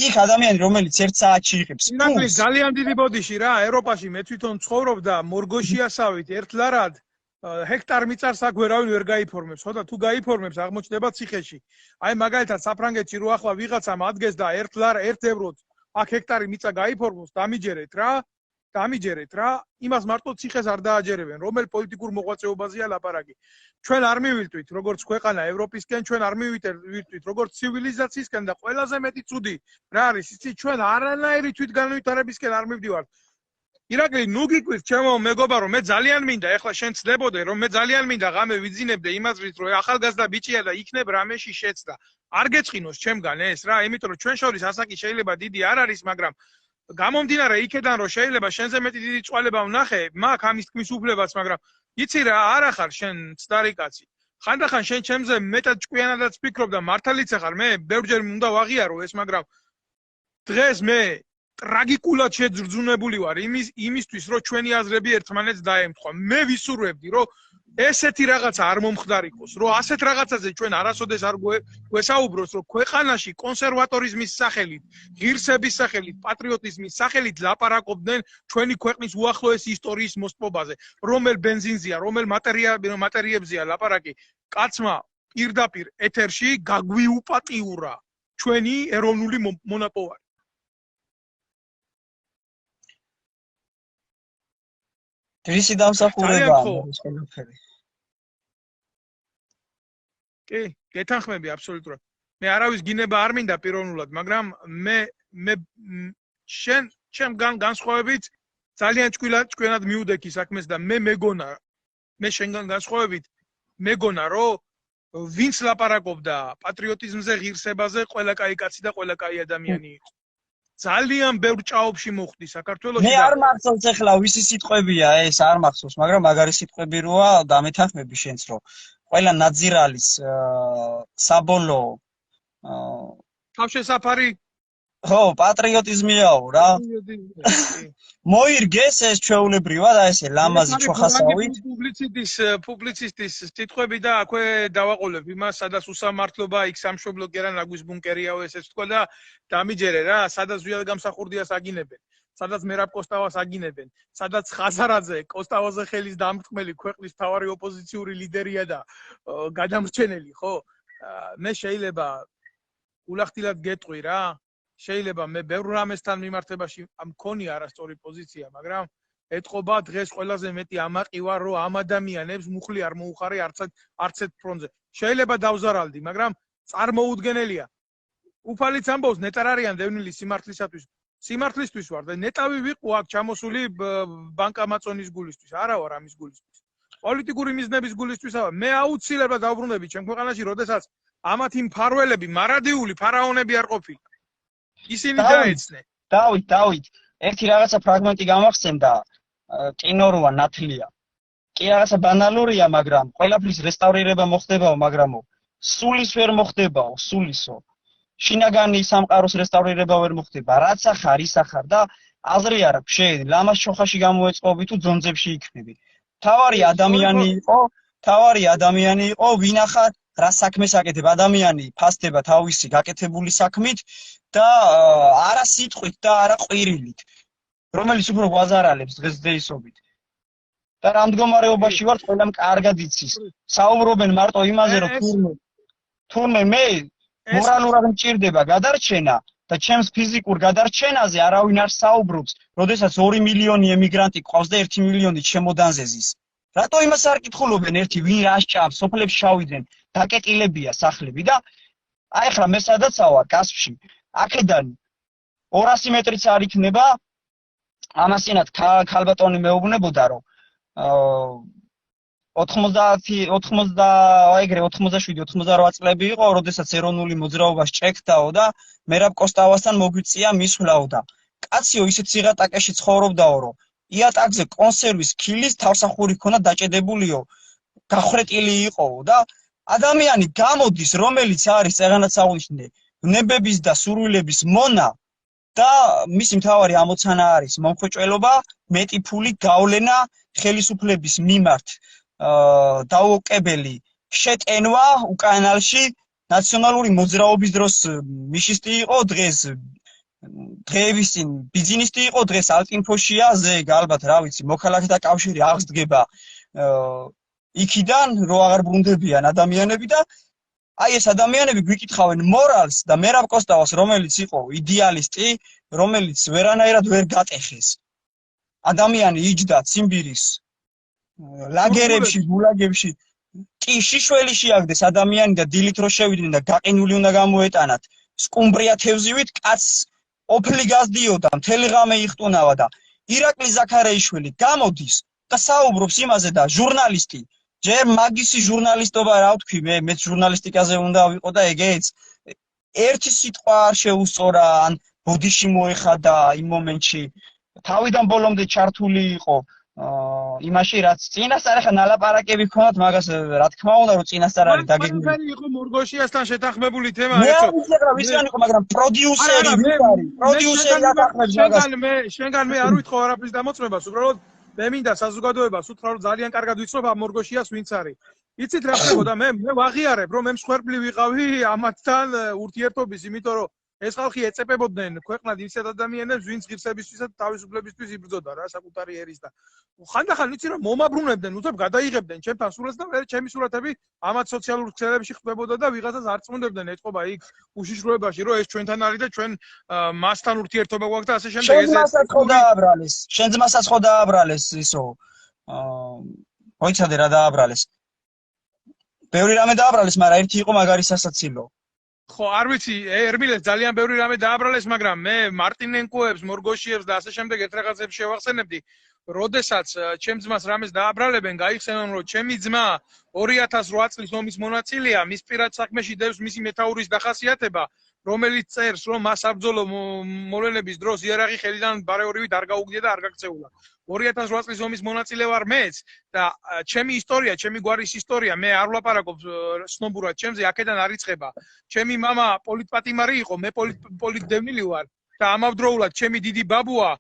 იქ ადამიანი რომელიც 1 საათში იღებს ნაკლი ძალიან დიდი ბოდიში რა, ევროპაში მე თვითონ ცხოვრობდა მორგოში ასავით 1 ლარად ჰექტარ მიწარს აქ ვერავინ ვერ გაიფორმებს, ხო და თუ გაიფორმებს აღმოჩნდება ციხეში. აი მაგალითად საფრანგეთში რო ახლა ვიღაცამ ადგეს და 1 ლარ 1 ევროთ აქ ჰექტარი მიწა გაიფორმოს, დამიჯერეთ რა, იმას მარტო ციხეს არ დააჯერებენ, რომელ პოლიტიკურ მოღვაწეობაზეა ლაპარაკი. ჩვენ არ მივიტვით როგორც ქვეყანა ევროპისკენ, ჩვენ არ მივიტვით როგორც ცივილიზაციისკენ და ყველაზე მეტი ცუდი რა არის, იცი ჩვენ არანაირი თვითგანვითარებისკენ არ მივდივართ. ირაკლი, ნუ გიკვირთ ჩემო მეგობარო, მე ძალიან მინდა, ეხლა შენ ცდებოდე, რომ მე ძალიან მინდა ღამე ვიძინებდე იმაზრით, რომ ახალგაზრდა ბიჭია და იქნებ რამეში შეცდა. არ გეწყინოს ჩემგან ეს რა, იმიტომ რომ ჩვენ შორის ასაკი შეიძლება დიდი არ არის, მაგრამ გამომდინარე იქედან რომ შეიძლება შენზე მეტი დიდი წვალება ვნახე, მაგ ამის თქმის უფლებაც, მაგრამ იცი რა, არა ხარ შენ ცდარი კაცი. ხანდახან შენ ჩემზე მეტად ჭკვიანადაც ფიქრობ და მართალიც ხარ, მე ბევრჯერ უნდა ვაღიარო ეს, მაგრამ დღეს მე ტრაგიკულად შეძრძუნებული ვარ იმისთვის, რომ ჩვენი აზრები ერთმანეთს დაემთხვა. მე ვისურვებდი, რომ ესეთი რაღაცა არ მომხდარიყოს, რომ ასეთ რაღაცაზე ჩვენ არასოდეს არ გვესაუბროს, რომ ქვეყანაში კონსერვატორიზმის სახელით, ღირსების სახელით, პატრიოტიზმის სახელით ლაპარაკობდნენ ჩვენი ქვეყნის უახლოესი ისტორიის მოსპობაზე, რომელ ბენზინზეა, რომელ მატერიებზეა ლაპარაკი. კაცმა პირდაპირ ეთერში გაგვიუპატიურა ჩვენი ეროვნული მონაპოვარი. რისი დამსახურებაა ეს ყველაფერი? კი, გეთანხმები აბსოლუტურად. მე არავის გინება არ მინდა პიროვნულად, მაგრამ მე შენ განსხვავებით ძალიან ჭკვიანად მიუდექი საქმეს და მე შენგან განსხვავებით მეგონა, რომ ვინც ლაპარაკობდა პატრიოტიზმზე, ღირსებაზე, ყველა კაი კაცი და ყველა კაი ადამიანი იყო. ძალიან ბევრ ჭაობში მოხვდი საქართველოში. მე არ მახსოვს ახლა ვისი სიტყვებია ეს, არ მახსოვს, მაგრამ მაგარი სიტყვები როა და მეთანხმები შენც რომ ყველა ნაძირალის საბოლოო თავშესაფარი ხო, პატრიოტიზმიაო რა. მოირგეს ეს ჩვეულებრივად და ესე ლამაზი ჩოხასავით. პუბლიცისტის სიტყვები და აქვე დავაყოლებ იმას, სადაც უსამართლობა, იქ სამშობლო კერა ნაგვის ბუნკერიაო ესეც თქვა და დამიჯერე რა, სადაც ვიად გამსახურდიას აგინებენ, სადაც მერაბ კოსტავას აგინებენ, სადაც ხაზარაძე კოსტავაზე ხელის დამრტყმელი ქვეყნის მთავარი ოპოზიციური ლიდერია და გადამრჩენელი, ხო? მე შეიძლება ულახtildeლად გეტყვი რა. შეიძლება მე ბევრ რამესთან მიმართებაში მქონია არასწორი პოზიცია, მაგრამ ეთყობა დღეს ყველაზე მეტი ამაყი ვარ, რომ ამ ადამიანებს მუხლი არ მოუხარე არც ერთ ფრონტზე. შეიძლება დავზარალდი, მაგრამ წარმოუდგენელია. უფალიც ამბობს, ნეტარ არიან დევნილი სიმართლისათვის. სიმართლისთვის ვარ და ნეტავი ვიყო აქ ჩამოსული ბანკამაწონის გულისთვის, არა ვარ ამის გულისთვის. პოლიტიკური მიზნების გულისთვისა ვარ. მე აუცილებლად დავბრუნდები ჩემ ქვეყანაში, როდესაც ამათი მფარველები, მარადიული ფარაონები არ ყოფილა. ისინი დაეცნენ. დავით, ერთი რაღაცა ფრაგმენტი გამახსენდა, კინოროა ნათლია. კი რაღაცა ბანალურია, მაგრამ ყველაფრის რესტავრირება მოხდებაო, მაგრამ სულის ვერ მოხდებაო, სულისო. შინაგანი სამყაროს რესტავრირება ვერ მოხდება. რაც ახარ, ის ახარ და აზრი არ აქვს, შეედი, ლამას ჩოხაში გამოეწყობი თუ ძონძებში იქნები. თავარი ადამიანი იყო, ვინ ახარ რა საქმეს აკეთებ, ადამიანი ფასდება თავისი გაკეთებული საქმით და არა სიტყვით და არა ყვირილით, რომელიც უფრო გვაზარალებს დღესდღეობით. და რა მდგომარეობაში ვართ, ყველამ კარგად იცის. საუბრობენ მარტო იმაზე, რომ თურმე მე მორალურად მჭირდება გადარჩენა და ჩემს ფიზიკურ გადარჩენაზე არავინ არ საუბრობს, როდესაც 2 მილიონი ემიგრანტი ყავს და 1 მილიონი ჩემოდანზე ზის. რატო იმას არ კითხულობენ ერთი ვინ რას ჭამს, სოფლებში შავიდნენ, დაკეტილებია სახლები და აი ახლა მე სადაც ავარ კასპში, აქედან 200 მეტრიც არ იქნება, ამასინათ ქალბატონი მეუბნებოდა რომ 87-88 წლები იყო, როდესაც ეროვნული მოძრაობა შეჭექდაო და მერაბ კოსტავასთან მოგვიწია მისვლაო და კაციო ისეთ სიღატაკეში ცხოვრობდაო, რომ იატაკზე კონსერვის ქილის თავსახური ქონა დაჭედებულიო, გახრეტილი იყოო და ადამიანი გამოდის, რომელიც არის წეღანაც აღვნიშნე, ნებების და სურვილების მონა და მისი მთავარი ამოცანა არის მომხვეჭველობა, მეტი ფული გავლენა ხელისუფლების მიმართ დაუოკებელი შეტენვა უკანალში ნაციონალური მოძრაობის დროს მიშისტი იყო დღეს დღეების წინ ბიზნესი იყო დღეს ალტინფოშია ზეგ ალბათ რა ვიცი მოქალაქეთა კავშირი აღსდგება იქიდან რო აღარ ბრუნდებიან ადამიანები და აი ეს ადამიანები გვიკითხავენ მორალს და მერაბ კოსტავას რომელიც იყო იდეალისტი რომელიც ვერანაირად ვერ გატეხეს ადამიანი იჯდა ციმბირის ლაგერებში გულაგებში კი შიშველი შეაგდეს ადამიანი და დილით რო შევიდნენ და გაყინული უნდა გამოეტანათ სკუმბრია თევზივით კაც ოფლი გაზდიოდა მთელი ღამე იხტუნავა და ირაკლი ზაქარეიშვილი გამოდის და საუბრობს იმაზე და ჟურნალისტი ჯერ მაგისი ჟურნალისტობა რა ვთქვი მე ჟურნალისტიკაზე უნდა ვიყო და ეგეც ერთი სიტყვა არ შეუსწორა ან ბოდიში მოეხადა იმ მომენტში თავიდან ბოლომდე ჩართული იყო იმაში რაც წინასწარ ახლა ნალაპარაკები ქონათ მაგას რა თქმა უნდა რომ წინასწარ არის დაგეგმილი. მაგარი იყო მორგოშიასთან შეთანხმებული თემა ერთო. მე არ ვიცი რა ვისგან იყო მაგრამ პროდიუსერი ვინ არის? პროდიუსერი აკახებს მაგას. შენგან მე არ ვითხოვ არაფრის დამოწმებას, უბრალოდ მე მინდა საზოგადოებას უთხრა რომ ძალიან კარგად ვიცნობ ამ მორგოშიას ვინც არის. იცით რა ხდებოდა მე ვაღიარებ რომ მე მსხვერპლი ვიყავი ამათთან ურთიერთობის, იმიტომ რომ ეს ხალხი ეწეპებოდნენ ქვეყნად ისეთ ადამიანებს, ვინც ღირსებისთვისა და თავისუფლებისთვის იბრძოდა რა საკუთარი ერის და ხანდახან იცი რომ მომაბრუნებდნენ, უცებ გადაიღებდნენ ჩემთან სურათს და მე ჩემი სურათები ამათ სოციალურ ქსელებში ხდებოდა და ვიღაცას არ წმუნდებდნენ ეთყობა იქ უშიშროებაში, რომ ეს ჩვენთან არის და ჩვენ მასთან ურთიერთობა გვაქვს და ასე შემდეგ. შენ ძმასაც ხო დააბრალეს ისო. მოიცადე რა დააბრალეს. ბევრი რამე დააბრალეს, მაგრამ ერთი იყო მაგარი სასაცილო. ხო, არ ვიცი, ერმილეს ძალიან ბევრი რამე დააბრალეს, მაგრამ მე მარტინენკოებს, მორგოშიებს და ასე შემდეგ ერთ რაღაცებს შევახსენებდი. როდესაც ჩემს ძმას რამეს დააბრალებენ, გაიხსენონ რომ ჩემი ძმა 2008 წლის ომის მონაწილეა, მის პირად საქმეში დევს მისი მეთაურის დახასიათება, რომელიც წერს რომ მას საბრძოლო მოვლენების დროს იერარქი ხელიდან ბარეორივით არ გაუგდია და არ გაქცეულა. 2008 წლის ომის მონაწილე ვარ მეც და ჩემი ისტორია, ჩემი გვარის ისტორია, მე არ ვლაპარაკობ სნობურად ჩემზე, აქედან არ იწყება. ჩემი мама პოლიტპატიმარი იყო, მე პოლიტდევნილი ვარ და ამავდროულად ჩემი დიდი ბაბუა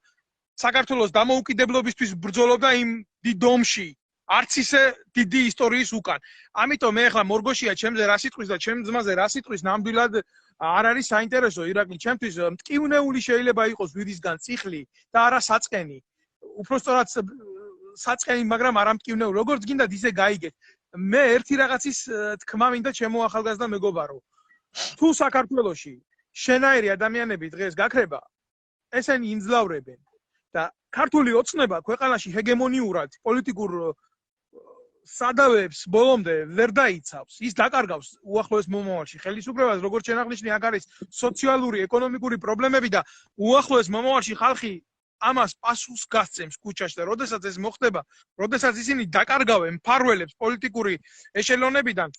საქართველოს დამოუკიდებლობისთვის ბრძოლობდა იმ დიდ ომში. არც ისე დიდი ისტორიის უკან. ამიტომ მე ახლა მორგოშია ჩემზე რა სიტყვის და ჩემ ძმაზე რა სიტყვის ნამდვილად არ არის საინტერესო ირაკლი ჩემთვის მტკივნეული შეიძლება იყოს ვირისგან წიხლი და არა საწყენი. უпростоრად საწყენი, მაგრამ არა მტკივნეული. როგორც გინდათ ისე გაიგეთ. მე ერთი რაღაცის თქმა მინდა ჩემო ახალგაზრდა მეგობარო. თუ საქართველოში შენაირი ადამიანები დღეს გაქრება, ესენი იმძლავრებენ და ქართული ოცნება ქვეყანაში ჰეგემონიურად პოლიტიკურ სადავეებს ბოლომდე ვერ დაიცავს. ის დაკარგავს უახლოეს მომავალში ხელისუფლებას, როგორც შენ აღნიშნე, აქ არის სოციალური, ეკონომიკური პრობლემები და უახლოეს მომავალში ხალხი ამას პასუხს გასცემს ქუჩაში და როდესაც ეს მოხდება, როდესაც ისინი დაკარგავენ მფარველებს პოლიტიკური ეშელონებიდან,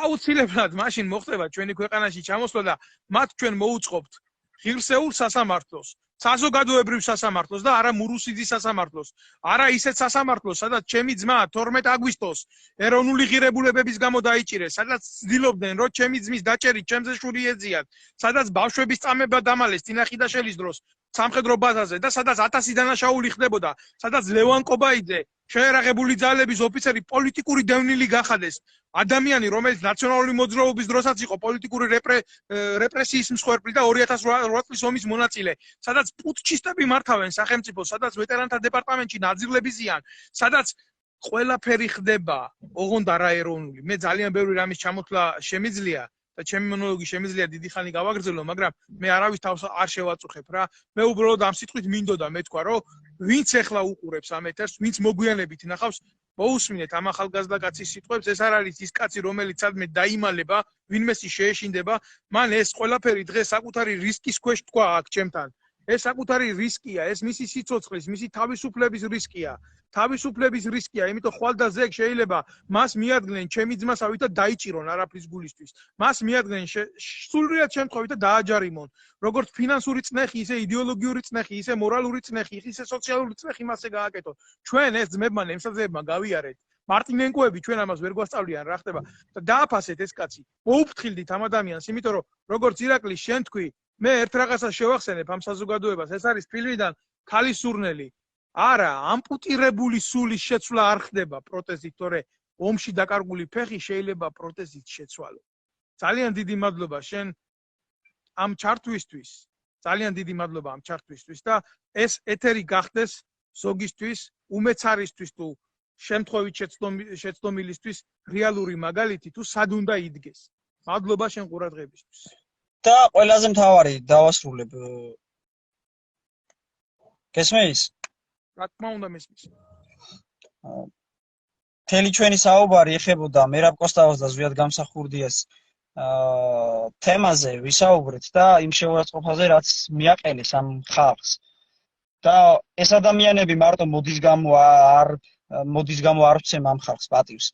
აუცილებლად მაშინ მოხდება ჩვენი ქვეყანაში ჩამოსვლა და მათ ჩვენ მოუწყობთ ღირსეულ სასამართლოს. საზოგადოებრივ სასამართლოს და არა მურუსიძის სასამართლოს. არა ისეთ სასამართლოს, სადაც ჩემი ძმა 12 აგვისტოს ეროვნული ღირებულებების გამო დაიჭირეს, სადაც ცდილობდნენ, რომ ჩემი ძმის დაჭერით ჩემზე შური ეძიათ, სადაც ბავშვების წამება დამალეს წინახიდაშელის დროს სამხედრო ბაზაზე და სადაც 1000 დანაშაული ხდებოდა, სადაც ლევან კობაიძე შეერაღებული ძალების ოფიცერი პოლიტიკური დევნილი გახადეს. ადამიანი, რომელიც ნაციონალური მოძრაობის დროსაც იყო პოლიტიკური რეპრესიის მსხვერპლი და 2008 წლის ომის მონაწილე, სადაც პუტჩისტები მართავენ სახელმწიფოს, სადაც ვეტერანთა დეპარტამენტში ნაძილები ზიან, სადაც ყველაფერი ხდება, ოღონდ არა ეროვნული. მე ძალიან ბევრი რამის ჩამოთვლა შემიძლია და ჩემი მონოლოგი შემიძლია დიდი ხანი გავაგრძელო, მაგრამ მე არავის თავს არ შევაწუხებ რა. მე უბრალოდ ამ სიტყვით მინდოდა მეთქვა, რომ ვინც ეხლა უყურებს ამ ეთერს, ვინც მოგვიანებით ნახავს, მოусმინეთ ამ ახალგაზრდა კაცის სიტყვებს, ეს არ არის ის კაცი, რომელიც სადმე დაიმალება, ვინმესი შეეშინდება, მან ეს ყველაფერი დღეს საკუთარი რისკის ქვეშ თქვა აქ ჩემთან. ეს საკუთარი რისკია, ეს მისი სიცოცხლის, მისი თავისუფლების რისკია. თავისუფლების რისკია, იმიტომ ხვალ და ზეგ შეიძლება მას მიადგნენ ჩემი ძმასავით და დაიჭირონ არაფრის გულისთვის. მას მიადგნენ სრულიად შემთხვევით და დააჯარიმონ. როგორც ფინანსური წნეხი, ისე იდეოლოგიური წნეხი, ისე მორალური წნეხი, ისე სოციალური წნეხი მასზე გააკეთონ. ჩვენ ეს ძმებმა, ნემსაძეებმა გავიარეთ. მარტინენკოები ჩვენ ამას ვერ გვასწავლიან რა ხდება და დააფასეთ ეს კაცი. მოუფრთხილდით ამ ადამიანს, იმიტომ რომ როგორც ირაკლი შენ თქვი, მე ერთ რაღაცას შევახსენებ ამ საზოგადოებას, ეს არის ფილმიდან ქალის სურნელი. არა, ამპუტირებული სულის შეცვლა არ ხდება პროტეზით, თორე ომში დაკარგული ფეხი შეიძლება პროტეზით შეცვალო. ძალიან დიდი მადლობა შენ ამ ჩართვისთვის. ძალიან დიდი მადლობა ამ ჩართვისთვის და ეს ეთერი გახდეს ზოგისთვის, უმეცარისთვის თუ შემთხვევით შეცდომილისთვის რეალური მაგალითი თუ სად უნდა იდგეს. მადლობა შენ ყურადღებისთვის. და ყველაზე მთავარი დავასრულებ. გესმის? რა თქმა უნდა მესმის. მთელი ჩვენი საუბარი ეხებოდა მერაბ კოსტავას და ზვიად გამსახურდიას თემაზე ვისაუბრეთ და იმ შეურაცხყოფაზე, რაც მიაყენეს ამ ხალხს. და ეს ადამიანები მარტო მოდის გამო არ ვცემ ამ ხალხს პატივს.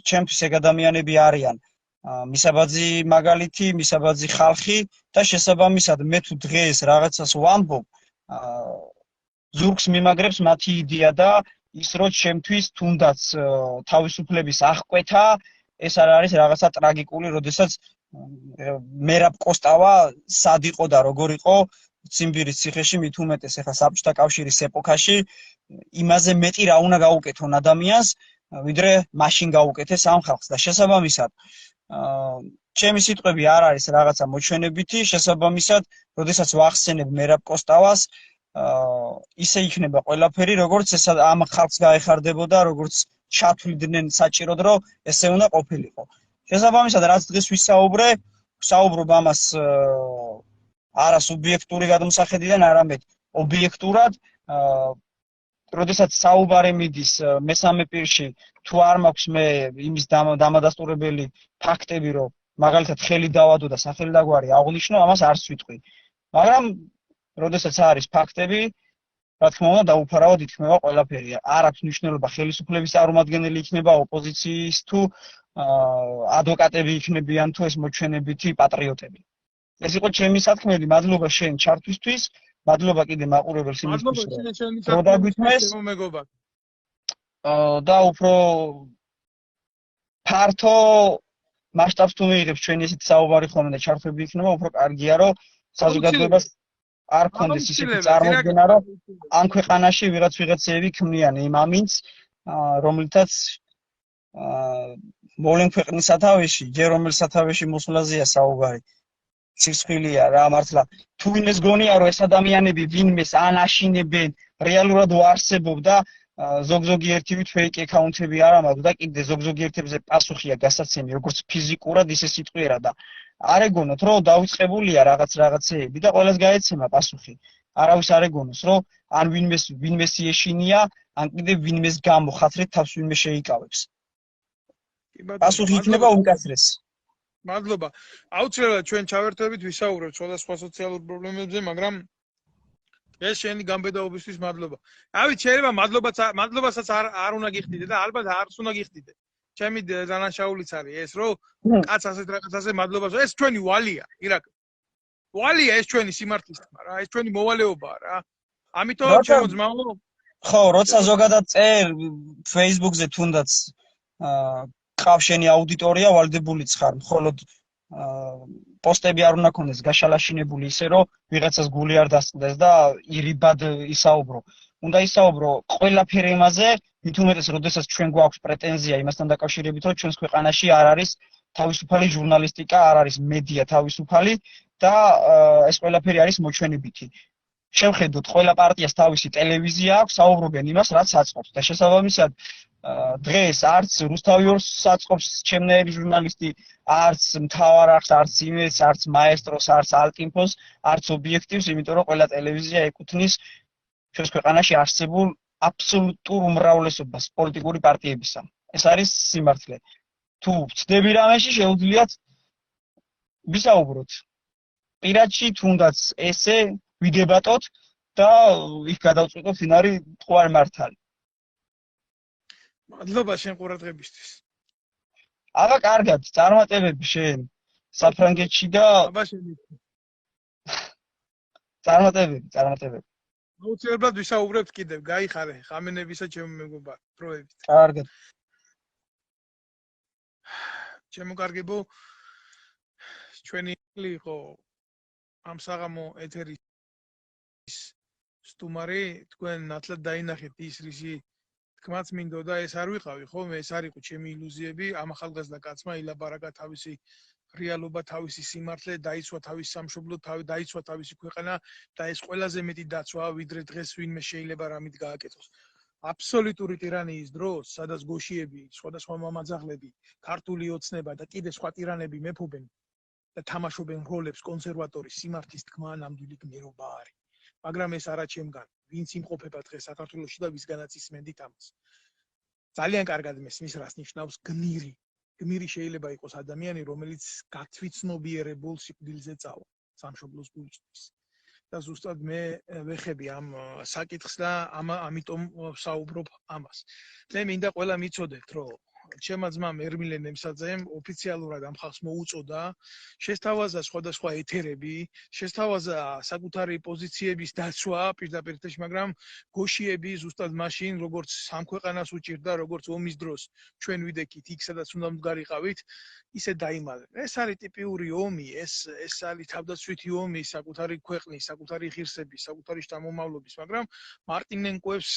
ჩემთვის ეგ ადამიანები არიან მისაბაძი მაგალითი, მისაბაძი ხალხი და შესაბამისად მე თუ დღეს რაღაცას ვამბობ, ზურგს მიმაგრებს მათი იდეა და ის რომ ჩემთვის თუნდაც თავისუფლების აღკვეთა ეს არ არის რაღაცა ტრაგიკული, როდესაც მერაბ კოსტავა სად იყო და როგორ იყო ციმბირის ციხეში, მით უმეტეს ახლა საბჭოთა კავშირის ეპოქაში, იმაზე მეტი რა უნდა გაუკეთონ ადამიანს, ვიდრე მაშინ გაუკეთეს ამ ხალხს და შესაბამისად ჩემი სიტყვები არ არის რაღაცა მოჩვენებითი, შესაბამისად, როდესაც ვახსენებ მერაბ კოსტავას, ისე იქნება ყველაფერი, როგორც ეს ამ ხალხს გაეხარდებოდა, როგორც ჩათვლიდნენ საჭიროდ, რომ ესე უნდა ყოფილიყო. შესაბამისად, რაც დღეს ვისაუბრობ ამას არა სუბიექტური გადმოსახედიდან, არამედ ობიექტურად, როდესაც საუბარი მიდის მესამე პირში, თუ არ მაქვს მე იმის დამადასტურებელი ფაქტები, რომ მაგალითად ხელი დავადო და სახელი დაგვარი აღნიშნო, ამას არც ვიტყვი. მაგრამ როდესაც არის ფაქტები, რა თქმა უნდა, დაუფარავად იქნება ყველაფერი. არ აქვს მნიშვნელობა ხელისუფლების წარმომადგენელი იქნება ოპოზიციის თუ ადვოკატები იქნებიან თუ ეს მოჩვენებითი პატრიოტები. ეს იყო ჩემი სათქმელი, მადლობა შენ ჩართვისთვის, მადლობა კიდე მაყურებელს იმისთვის, რომ დაგვითმეს და უფრო ფართო მასშტაბს თუ მიიღებს ჩვენი ესეთი საუბარი ხოლმე და ჩართვები იქნება, უფრო კარგია, რომ საზოგადოებას არ ქონდეს ისეთი წარმოდგენა, რომ ამ ქვეყანაში ვიღაცეები ქმნიან იმ ამინს, რომლითაც მოვლენ ქვეყნის სათავეში, ჯერ რომელ სათავეში მოსვლაზეა საუბარი. სიცხვილეა რა მართლა. თუ ვინმეს გონია, რომ ეს ადამიანები ვინმეს ან აშინებენ, რეალურად ვარსებობ და ზოგ-ზოგიერთივით fake account-ები არ ამაქვს და კიდე ზოგ-ზოგიერთებზე პასუხია გასაცემი, როგორც ფიზიკურად, ისე სიტყვიერად და არ ეგონოთ, რომ დაიწყებულია რაღაცეები და ყველას გაეცემა პასუხი. არავის არ ეგონოს, რომ ან ვინმეს ეშინია, ან კიდე ვინმეს გამო ხათრით თავს ვინმე შეიკავებს. პასუხი იქნება უმკაცრესი. მადლობა. აუცილებლად ჩვენ ჩავერთვებით ვისაუბრებთ სხვადასხვა სოციალურ პრობლემებზე, მაგრამ ეს შენი გამბედაობისთვის მადლობა. ავით შეიძლება მადლობასაც არ უნდა გიხდიდე და ალბათ არც უნდა გიხდიდე. ჩემი დანაშაულიც არის ეს, რომ კაც ასეთ რაღაცაზე მადლობას, ეს ჩვენი ვალია, ირაკლი. ვალია ეს ჩვენი სიმართლის თქმა რა, ეს ჩვენი მოვალეობაა რა. ამიტომ ჩემო ძმაო, ხო, როცა ზოგადად წერ Facebook-ზე თუნდაც ყავს შენი აუდიტორია ვალდებულიც ხარ, მხოლოდ პოსტები არ უნდა ქონდეს გაშალაშინებული ისე რომ ვიღაცას გული არ დასწყდეს და ირიბად ისაუბრო. უნდა ისაუბრო ყველაფერი იმაზე, მით უმეტეს როდესაც ჩვენ გვაქვს პრეტენზია იმასთან დაკავშირებით, რომ ჩვენს ქვეყანაში არ არის თავისუფალი ჟურნალისტიკა, არ არის მედია თავისუფალი და ეს ყველაფერი არის მოჩვენებითი. შევხედოთ, ყველა პარტიას თავისი ტელევიზია აქვს, საუბრობენ იმას, რაც აწყობს და შესაბამისად დღეს არც რუსთავიორს საწყობს ჩემნაირი ჟურნალისტი, არც მთავარ არხს, არც იმეს, არც მაესტროს, არც ალტინფოს, არც ობიექტივს, იმიტომ რომ ყველა ტელევიზია ეკუთვნის ჩვენს ქვეყანაში არსებულ აბსოლუტურ უმრავლესობას პოლიტიკური პარტიებისა. ეს არის სიმართლე. თუ ვწდები რამეში, შეუძლიათ ვისაუბროთ. პირადში თუნდაც ესე ვიდებატოთ და იქ გადავწყვიტოთ ვინ არის მტკვარი მართალი. მადლობა შენ ყურადღებისთვის. აბა კარგად, წარმატებები შენ საფრანგეთში და აბა შენ წარმატებები. აუცილებლად ვისაუბრებთ კიდევ, გაიხარე ხამენებისა ჩემო მეგობარ პროებით. კარგად. ჩემო კარგებო, ჩვენი ხო ამ საღამო ეთერის სტუმარი, თქვენ ნათლად დაინახეთ ის რისი თქმაც მინდოდა ეს არ ვიყავი, ხო, ეს არ იყო ჩემი ილუზიები, ამ ახალგაზრდა კაცმა ილაბარაკა თავისი რეალობა, თავისი სიმართლე, დაიცვა თავისი სამშობლო, დაიცვა თავისი ქვეყანა და ეს ყველაზე მეტი დაცვა, ვიდრე დღეს ვინმე შეიძლება რამით გააკეთოს. აბსოლუტური ტირანიის დროს, სადაც გოშიები, სხვადასხვა მამაძაღლები, ქართული ოცნება და კიდე სხვა ტირანები მეფობენ და თამაშობენ როლებს კონსერვატორის სიმართლის თქმა ნამდვილი გმირობა არის. მაგრამ ეს არა ჩემგან, ვინც იმყოფება დღეს საქართველოში და ვისგანაც ისმენდით ამას. ძალიან კარგად მესმის რას ნიშნავს გმირი. გმირი შეიძლება იყოს ადამიანი, რომელიც გათვითცნობიერებულ სიკვდილზე წავა სამშობლოს გულისთვის. და ზუსტად მე ვეხები ამ საკითხს და ამიტომ საუბრობ ამას. მე მინდა ყველა მიცოდეთ, რომ ჩემმა ძმამ ერმილე ნემსაძემ ოფიციალურად ამ ხალხს მოუწოდა, შესთავაზა სხვადასხვა ეთერები, შესთავაზა საკუთარი პოზიციების დაცვა პირდაპირ ეთერში, მაგრამ გოშიები ზუსტად მაშინ, როგორც სამ ქვეყანას უჭირდა, როგორც ომის დროს ჩვენ ვიდექით იქ, სადაც უნდა მდგარიყავით, ისე დაიმალეს. ეს არის ტიპიური ომი, ეს არის თავდაცვითი ომი საკუთარი ქვეყნის, საკუთარი ღირსების, საკუთარი შთამომავლობის, მაგრამ მარტინენკოებს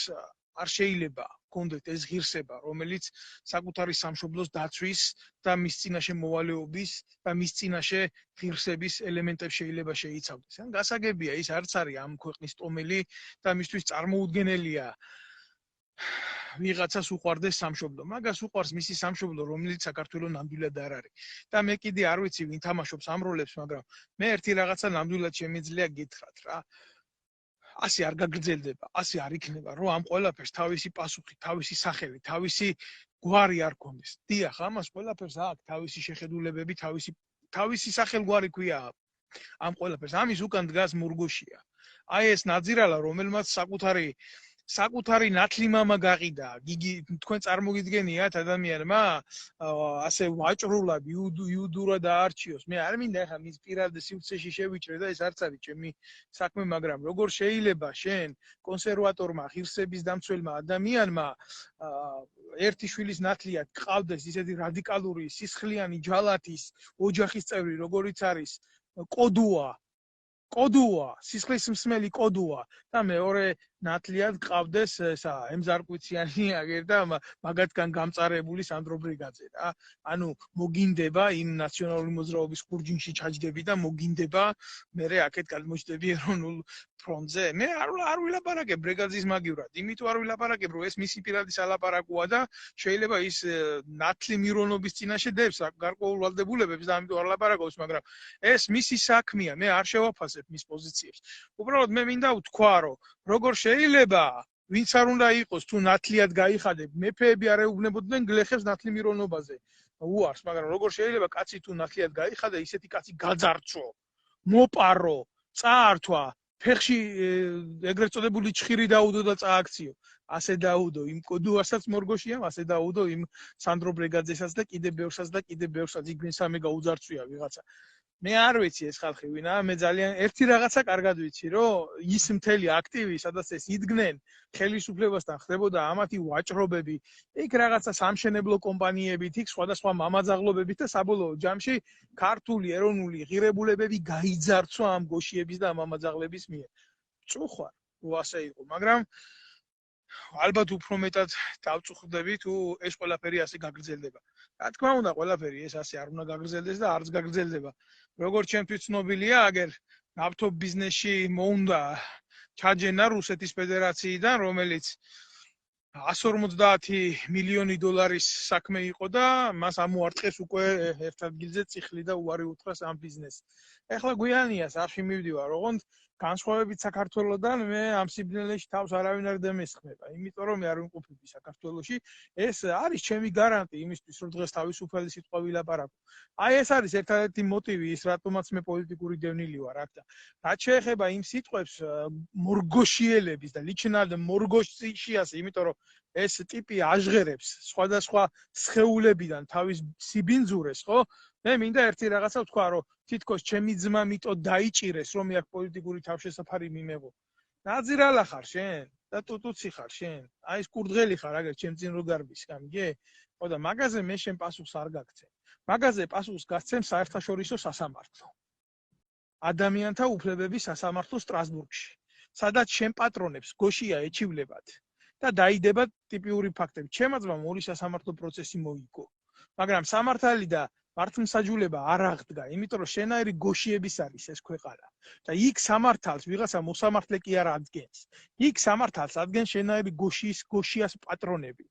არ შეიძლება კონდეთ ეს ღირსება, რომელიც საკუთარი სამშობლოს დაცვის და მის წინაშე მოვალეობის და მის წინაშე ღირსების ელემენტებს შეიძლება შეიცავდეს. ან გასაგებია, ის არც არის ამ ქვეყნის ტომელი და მისთვის წარმოუდგენელია ვიღაცას უყვარდეს სამშობლო. მაგას უყვარს მისი სამშობლო, რომელიც საქართველოს ნამდვილად არ არის. და მე კიდე არ ვიცი ვინ თამაშობს ამ როლებს, მაგრამ მე ერთი რაღაცა ნამდვილად შემიძლია გითხრათ რა. ასე არ გაგრძელდება, ასე არ იქნება, რომ ამ ყველაფერს თავისი პასუხი, თავისი სახელი, თავისი გვარი არ ქონდეს. დიახ, ამას ყველაფერს აქვს თავისი შეხედულებები, თავისი სახელგვარი ქვია ამ ყველაფერს. ამის უკან დგას მურგოშია. აი ეს ნაძირალა, რომელმაც საკუთარი ნათლი მამა გაყიდა. გიგი თქვენ წარმოგიდგენიათ ადამიანმა ასე ვაჭრულად იუდურად აარჩიოს. მე არ მინდა ახლა მის პირად სივრცეში შევიჭრე და ეს არც არის ჩემი საქმე, მაგრამ როგორ შეიძლება შენ კონსერვატორმა, ღირსების დამცველმა ადამიანმა ერთი შვილის ნათლიად გყავდეს ისეთი რადიკალური სისხლიანი ჯალათის ოჯახის წევრი, როგორიც არის კოდუა, სისხლის მსმელი კოდუა და მეორე ნათლიად გყავდეს ესა ემზარკვიციანი აგერ და მაგათგან გამწარებული სანდრო ბრიგაძე რა. ანუ მოგინდება იმ ნაციონალური მოძრაობის ხურჯინში ჩაჯდები და მოგინდება მერე აქეთ გადმოჯდები ეროვნულ ფრონტზე. მე არ ვილაპარაკებ ბრიგაძის მაგივრად, იმიტომ არ ვილაპარაკებ, რომ ეს მისი პირადი სალაპარაკოა და შეიძლება ის ნათლი მირონობის წინაშე დებს გარკვეულ ვალდებულებებს და ამიტომ არ ლაპარაკობს, მაგრამ ეს მისი საქმეა, მე არ შევაფასებ მის პოზიციებს. უბრალოდ მე მინდა ვთქვა, რომ როგორ შეიძლება ვინც არ უნდა იყოს თუ ნათლიად გაიხადებ, მეფეები არ ეუბნებოდნენ გლეხებს ნათლი მირონობაზე. უარს, მაგრამ როგორ შეიძლება კაცი თუ ნათლიად გაიხადა, ისეთი კაცი გაძარცვა, მოპარო, წაართვა, ფეხში ეგრეთ წოდებული ჩხირი დაუდო და წააქციო. ასე დაუდო იმ კოდუასაც მორგოშიამ, ასე დაუდო იმ სანდრო ბრიგაძესაც და კიდე ბევრსაც იქ მესამე გაუძარცვია ვიღაცა. მე არ ვიცი ეს ხალხი ვინა, მე ძალიან ერთი რაღაცა კარგად ვიცი, რომ ის მთელი აქტივი, სადაც ეს იდგნენ ხელისუფლებასთან ხდებოდა ამათი ვაჭრობები, იქ რაღაცა სამშენებლო კომპანიებით, იქ სხვადასხვა მამაძაღლობებით და საბოლოო ჯამში ქართული ეროვნული ღირებულებები გაიძარცვა ამ გოშიების და ამ მამაძაღლების მიერ. წუხარ, უასე იყო, მაგრამ ალბათ უფრო მეტად დავწუხდები თუ ეს ყველაფერი ასე გაგრძელდება. რა თქმა უნდა, ყველაფერი ეს ასე არ უნდა გაგრძელდეს და არც გაგრძელდება. როგორც ჩემთვის ცნობილია, აგერ ნავთობ ბიზნესში მოუნდა ჩაჯენა რუსეთის ფედერაციიდან, რომელიც 150 მილიონი დოლარის საქმე იყო და მას ამოარტყეს უკვე ერთ ადგილზე წიხლი და უარი უთხრას ამ ბიზნესს. ეხლა გვიანია სახში მივდივარ, ოღონდ განსხვავებით საქართველოსთან მე ამ სიბნელეში თავს არავინ არ დამესხმება, იმიტომ რომ მე არ ვიმყოფები საქართველოში. ეს არის ჩემი გარანტი იმისთვის, რომ დღეს თავისუფალი სიტყვა ვილაპარაკო. აი ეს არის ერთადერთი მოტივი ის, რატომაც მე პოლიტიკური დევნილი ვარ აქ და რაც შეეხება იმ სიტყვებს მორგოშიელების და ličnad morgoshchias, იმიტომ რომ ეს ტიპი აჟღერებს სხვადასხვა სხეულებიდან თავის სიბინძურეს, ხო? მე მინდა ერთი რაღაცა ვთქვა, რომ თითქოს ჩემი ძმა მიტო დაიჭირეს, რომ მე აქ პოლიტიკური თავშესაფარი მიმეღო. ნაძირალა ხარ შენ და ტუტუცი ხარ შენ. აი ეს კურდღელი ხარ, აგერ ჩემ წინ რო გარბის, გამიგე? ხო და მაგაზე მე შენ პასუხს არ გაგცემ. მაგაზე პასუხს გასცემ საერთაშორისო სასამართლო. ადამიანთა უფლებების სასამართლო სტრასბურგში, სადაც შენ პატრონებს გოშია ეჩივლებათ და დაიდება ტიპიური ფაქტები. ჩემმა ძმამ ორი სასამართლო პროცესი მოიგო, მაგრამ სამართალი და მართლმსაჯულება არ აღდგა, იმიტომ რომ შენაირი გოშიების არის ეს ქვეყანა და იქ სამართალს ვიღაცა მოსამართლე კი არ ადგენს. იქ სამართალს ადგენს შენაირი გოშიას პატრონები.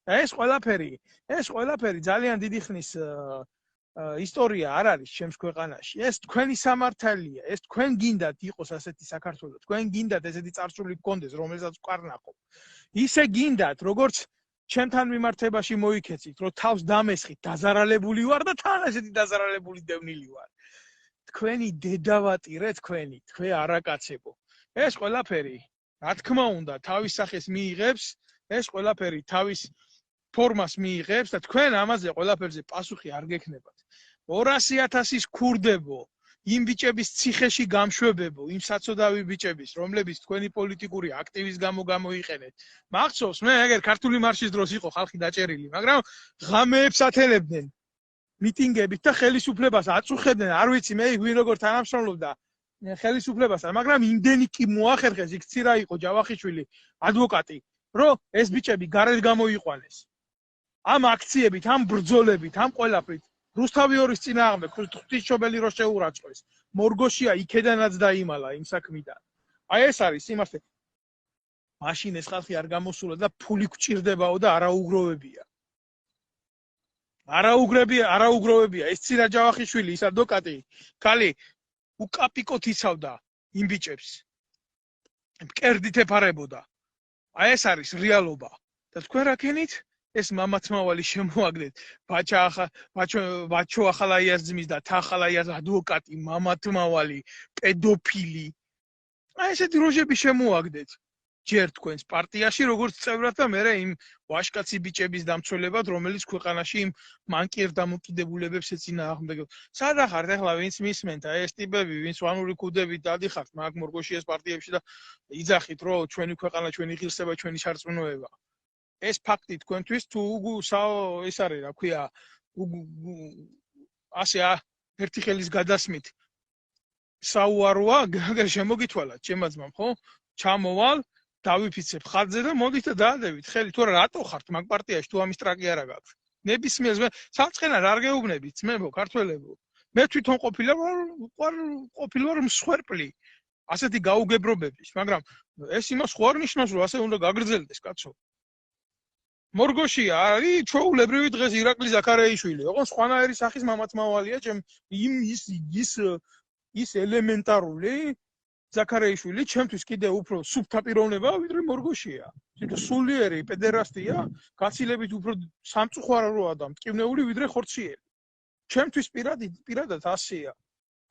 და ეს ყველაფერი ძალიან დიდი ხნის ისტორია არ არის ჩემს ქვეყანაში. ეს თქვენი სამართალია, ეს თქვენ გინდათ იყოს ასეთი საქართველო, თქვენ გინდათ ესეთი წარსული გქონდეს, რომელსაც ვკარნახობ. ისე გინდათ, როგორც ჩემთან მიმართებაში მოიქეცით, რომ თავს დამესხით, დაზარალებული ვარ და თან ესეთი დაზარალებული დევნილი ვარ. თქვენი დედავატირე თქვენ არაკაცებო. ეს ყველაფერი, რა თქმა უნდა, თავის სახეს მიიღებს, ეს ყველაფერი თავის ფორმას მიიღებს და თქვენ ამაზე ყველაფერზე პასუხი არ გექნებათ. 200,000-ის ქურდებო, იმ ბიჭების ციხეში გამშვებებო, იმ საცოდავი ბიჭების, რომლებიც თქვენი პოლიტიკური აქტივის გამო გამოიყენეთ. მახსოვს, მე ეგერ ქართული მარშის დროს იყო ხალხი დაჭერილი, მაგრამ ღამეებს ათელებდნენ მიტინგებით და ხელისუფლებას აწუხებდნენ, არ ვიცი მე ვინ როგორ თანამშრომლობდა ხელისუფლებასთან, მაგრამ იმდენი კი მოახერხეს, იქ ცირა იყო ჯავახიშვილი, ადვოკატი, რომ ეს ბიჭები გარეთ გამოიყვანეს. ამ აქციებით, ამ ბრძოლებით, ამ ყველაფრით რუსთავიორის წინააღმდეგ ღვთისმშობელი რო შეურაცხყვეს. მორგოშია იქედანაც დაიმალა იმ საქმიდან. აი ეს არის სიმართლე. მაშინ ეს ხალხი არ გამოსულა და ფული გჭირდებაო და არაუგროვებია. არაუგროვებია. ეს ცირა ჯავახიშვილი, ის ადვოკატი, ქალი უკაპიკოთ იცავდა იმ ბიჭებს. მკერდით ეფარებოდა. აი ეს არის რეალობა. და თქვენ რა ქენით? ეს მამაცმავალი შემოაგდეთ, ბაჩო ახალაიას ძმის და თახალაიას ადვოკატი, მამათმავალი, პედოფილი. აი ესეთი როჟები შემოაგდეთ. ჯერ თქვენს პარტიაში, როგორც წევრად და მე იმ ვაშკაცი ბიჭების დამცველებად, რომელიც ქვეყანაში იმ მანკიერ დამოკიდებულებებს ეწინააღმდეგებდა. სადა ხართ ახლა ვინც მისმენთ, აი ეს ტიპები, ვინც ვანური ქუდებით დადიხართ მაგ მორგოშიას პარტიებში და იძახით, რომ ჩვენი ქვეყანა, ჩვენი ღირსება, ჩვენი სარწმუნოება. ეს ფაქტი თქვენთვის თუ ეს არის, რა ქვია, ასე ერთი ხელის გადასმით საუაროა, გაგერ შემოგითვალათ, ჩემმა ძმამ, ხო? ჩამოვალ, დავიფიცებ ხაზზე და მოდით და დაადევით ხელი, თუ რატო ხართ მაგ პარტიაში, თუ ამის ტრაკი არა გაქვთ. ნებისმიერს მე საწყენად არ გეუბნებით, ძმებო, ქართველებო. მე თვითონ ყოფილვარ მსხვერპლი ასეთი გაუგებრობების, მაგრამ ეს იმას ხო არ ნიშნავს, რომ ასე უნდა გაგრძელდეს, კაცო. მორგოშია არის ჩვეულებრივი დღეს ირაკლი ზაქარიაიშვილი, ოღონდ სხვანაირი სახის მამათმავალია, ის ელემენტარული ზაქარიაიშვილი ჩემთვის კიდე უფრო სუფთა პიროვნებაა, ვიდრე მორგოშია. იმიტომ სულიერი პედერასტია, გაცილებით უფრო სამწუხარო და მტკივნეული ვიდრე ხორციელი. ჩემთვის პირადად ასეა.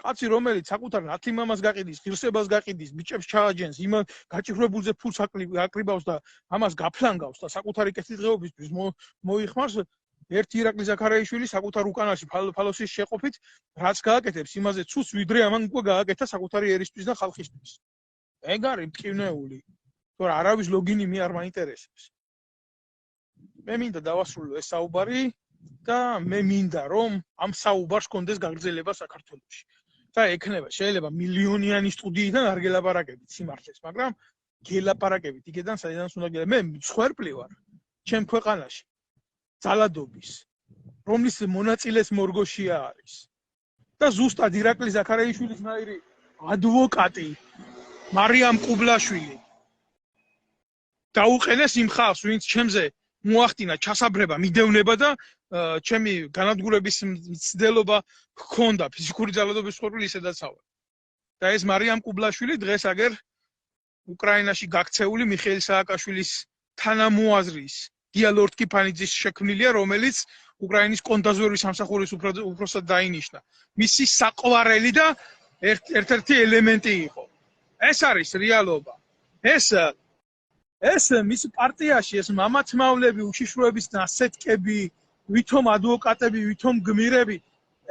კაცი რომელიც საკუთარ ნათლიმამას გაყიდის, ღირსებას გაყიდის, ბიჭებს ჩააჯენს, იმ გაჭირვებულზე ფულს აკრიბავს და ამას გაფლანგავს და საკუთარი კეთილდღეობისთვის მოიხმარს, ერთი ირაკლი ზაქარაიშვილი საკუთარ უკანაში ფალოსის შეყოფით რაც გააკეთებს იმაზე ცუს ვიდრე ამან უკვე გააკეთა საკუთარი ერისთვის და ხალხისთვის. ეგ არის მტკივნეული. თორე არავის ლოგინი მე არ მაინტერესებს. მე მინდა დავასრულო ეს საუბარი და მე მინდა რომ ამ საუბარს კონდეს გაგრძელება საქართველოში. და ექნება შეიძლება მილიონიანი სტუდიიდან არ გელაპარაკებით სიმართლეს, მაგრამ გელაპარაკებით იქიდან საიდანაც უნდა გელაპარაკებით. მე მსხვერპლი ვარ ჩემ ქვეყანაში ძალადობის, რომლის მონაწილეს მორგოშია არის. და ზუსტად ირაკლი ზაქარაიშვილის ნაირი ადვოკატი მარიამ ყუბლაშვილი დაუყენეს იმ ხალხს, ვინც ჩემზე მოახდინა ჩასაბრება, მიდევნება და ჩემი განადგურების მცდელობა ჰქონდა ფიზიკური ძალადობის მსხვერპლი ისედაც ავარ. და ეს მარიამ ყუბლაშვილი დღეს აგერ უკრაინაში გაქცეული მიხეილ სააკაშვილის თანამოაზრის დიალორდ კიფანიძის შექმნილია, რომელიც უკრაინის კონდაზვერვის სამსახურის უფროსად დაინიშნა. მისი საყვარელი და ერთ-ერთი ელემენტი იყო. ეს არის რეალობა. ეს მის პარტიაში ეს მამათმავლები, უშიშროების ნასეტკები, ვითომ ადვოკატები, ვითომ გმირები,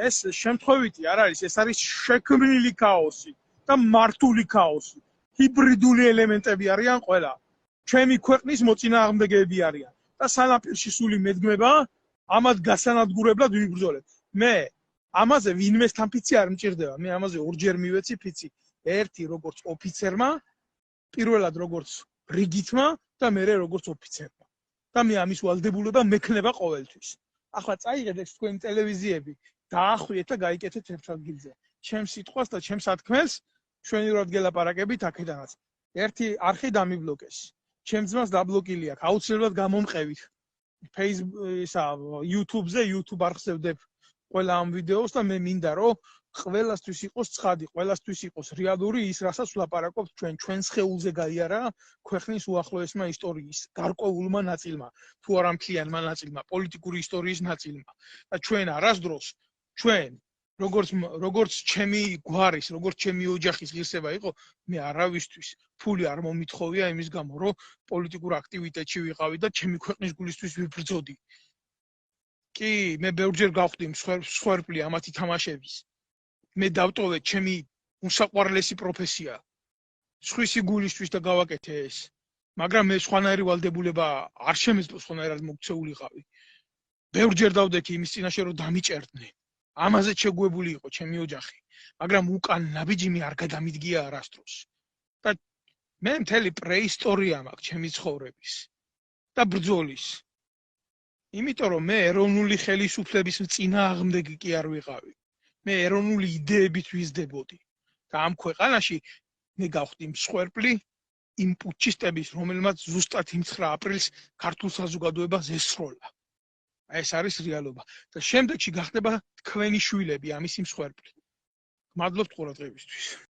ეს შემთხვევითი არ არის, ეს არის შექმნილი ქაოსი და მართული ქაოსი. ჰიბრიდული ელემენტები არიან ყველა. ჩემი ქვეყნის მოწინააღმდეგეები არიან და სანაპირში სული მედგმება, ამად გასანადგურებლად ვიბრძოლებ. მე ამაზე ვინმესთან ფიცი არ მჭირდება, მე ამაზე ორჯერ მივეცი ფიცი. ერთი როგორც ოფიცერმა, პირველად როგორც რიგითმა და მერე როგორც ოფიცერმა. და მე ამის ვალდებულება მექნება ყოველთვის. ახლა წაიღეთ ეს თქვენი ტელევიზიები, დაახვიეთ და გაიკეთეთ ერთ ადგილზე. ჩემს სიტყვას და ჩემს ათქმელს ჩვენივრად გელაპარაკებით აქედანაც. ერთი არხი დამიბლოკეს. ჩემს ძმას დაბლოკილი აქვს. აუცილებლად გამომყევით. YouTube-ზე, YouTube არხზე ვდებ ყველა ამ ვიდეოს და მე მინდა რომ ყველასთვის იყოს ცხადი, ყველასთვის იყოს რეალური ის, რასაც ვლაპარაკობთ ჩვენ სხეულზე გაიარა ქვეყნის უახლოესმა ისტორიის გარკვეულმა ნაწილმა, თუ არა მთლიანმა ნაწილმა, პოლიტიკური ისტორიის ნაწილმა. და ჩვენ არასდროს ჩვენ როგორც ჩემი გვარის, როგორც ჩემი ოჯახის ღირსება იყო, მე არავისთვის ფული არ მომითხოვია იმის გამო, რომ პოლიტიკურ აქტივიტეტში ვიყავი და ჩემი ქვეყნის გულისთვის ვიბრძოდი. კი, მე ბევრჯერ გავხდი მსხვერპლი ამათი თამაშების. მე დავტოვე ჩემი უსაყვარლესი პროფესია. სხვისი გულისთვის და გავაკეთე ეს. მაგრამ მე სხვანაირი ვალდებულება არ შემეძლო სხვანაირად მოქცეულიყავი. ბევრჯერ დავდექი იმის წინაშე რომ დამიჭერდნენ. ამაზე შეგუებული იყო ჩემი ოჯახი, მაგრამ უკან ნაბიჯი არ გადამიდგია არასდროს. და მე მთელი პრეისტორია მაქვს ჩემი ცხოვრების და ბრძოლის. იმიტომ რომ მე ეროვნული ხელისუფლების წინააღმდეგი კი არ ვიყავი. მე ეროვნული იდეებით ვიზრდებოდი და ამ ქვეყანაში მე გავხდი მსხვერპლი იმ პუტჩისტების, რომელმაც ზუსტად იმ 9 აპრილს ქართულ საზოგადოებას ესროლა. ეს არის რეალობა და შემდეგში გახდება თქვენი შვილები ამის მსხვერპლი. მადლობთ ყურადღებისთვის.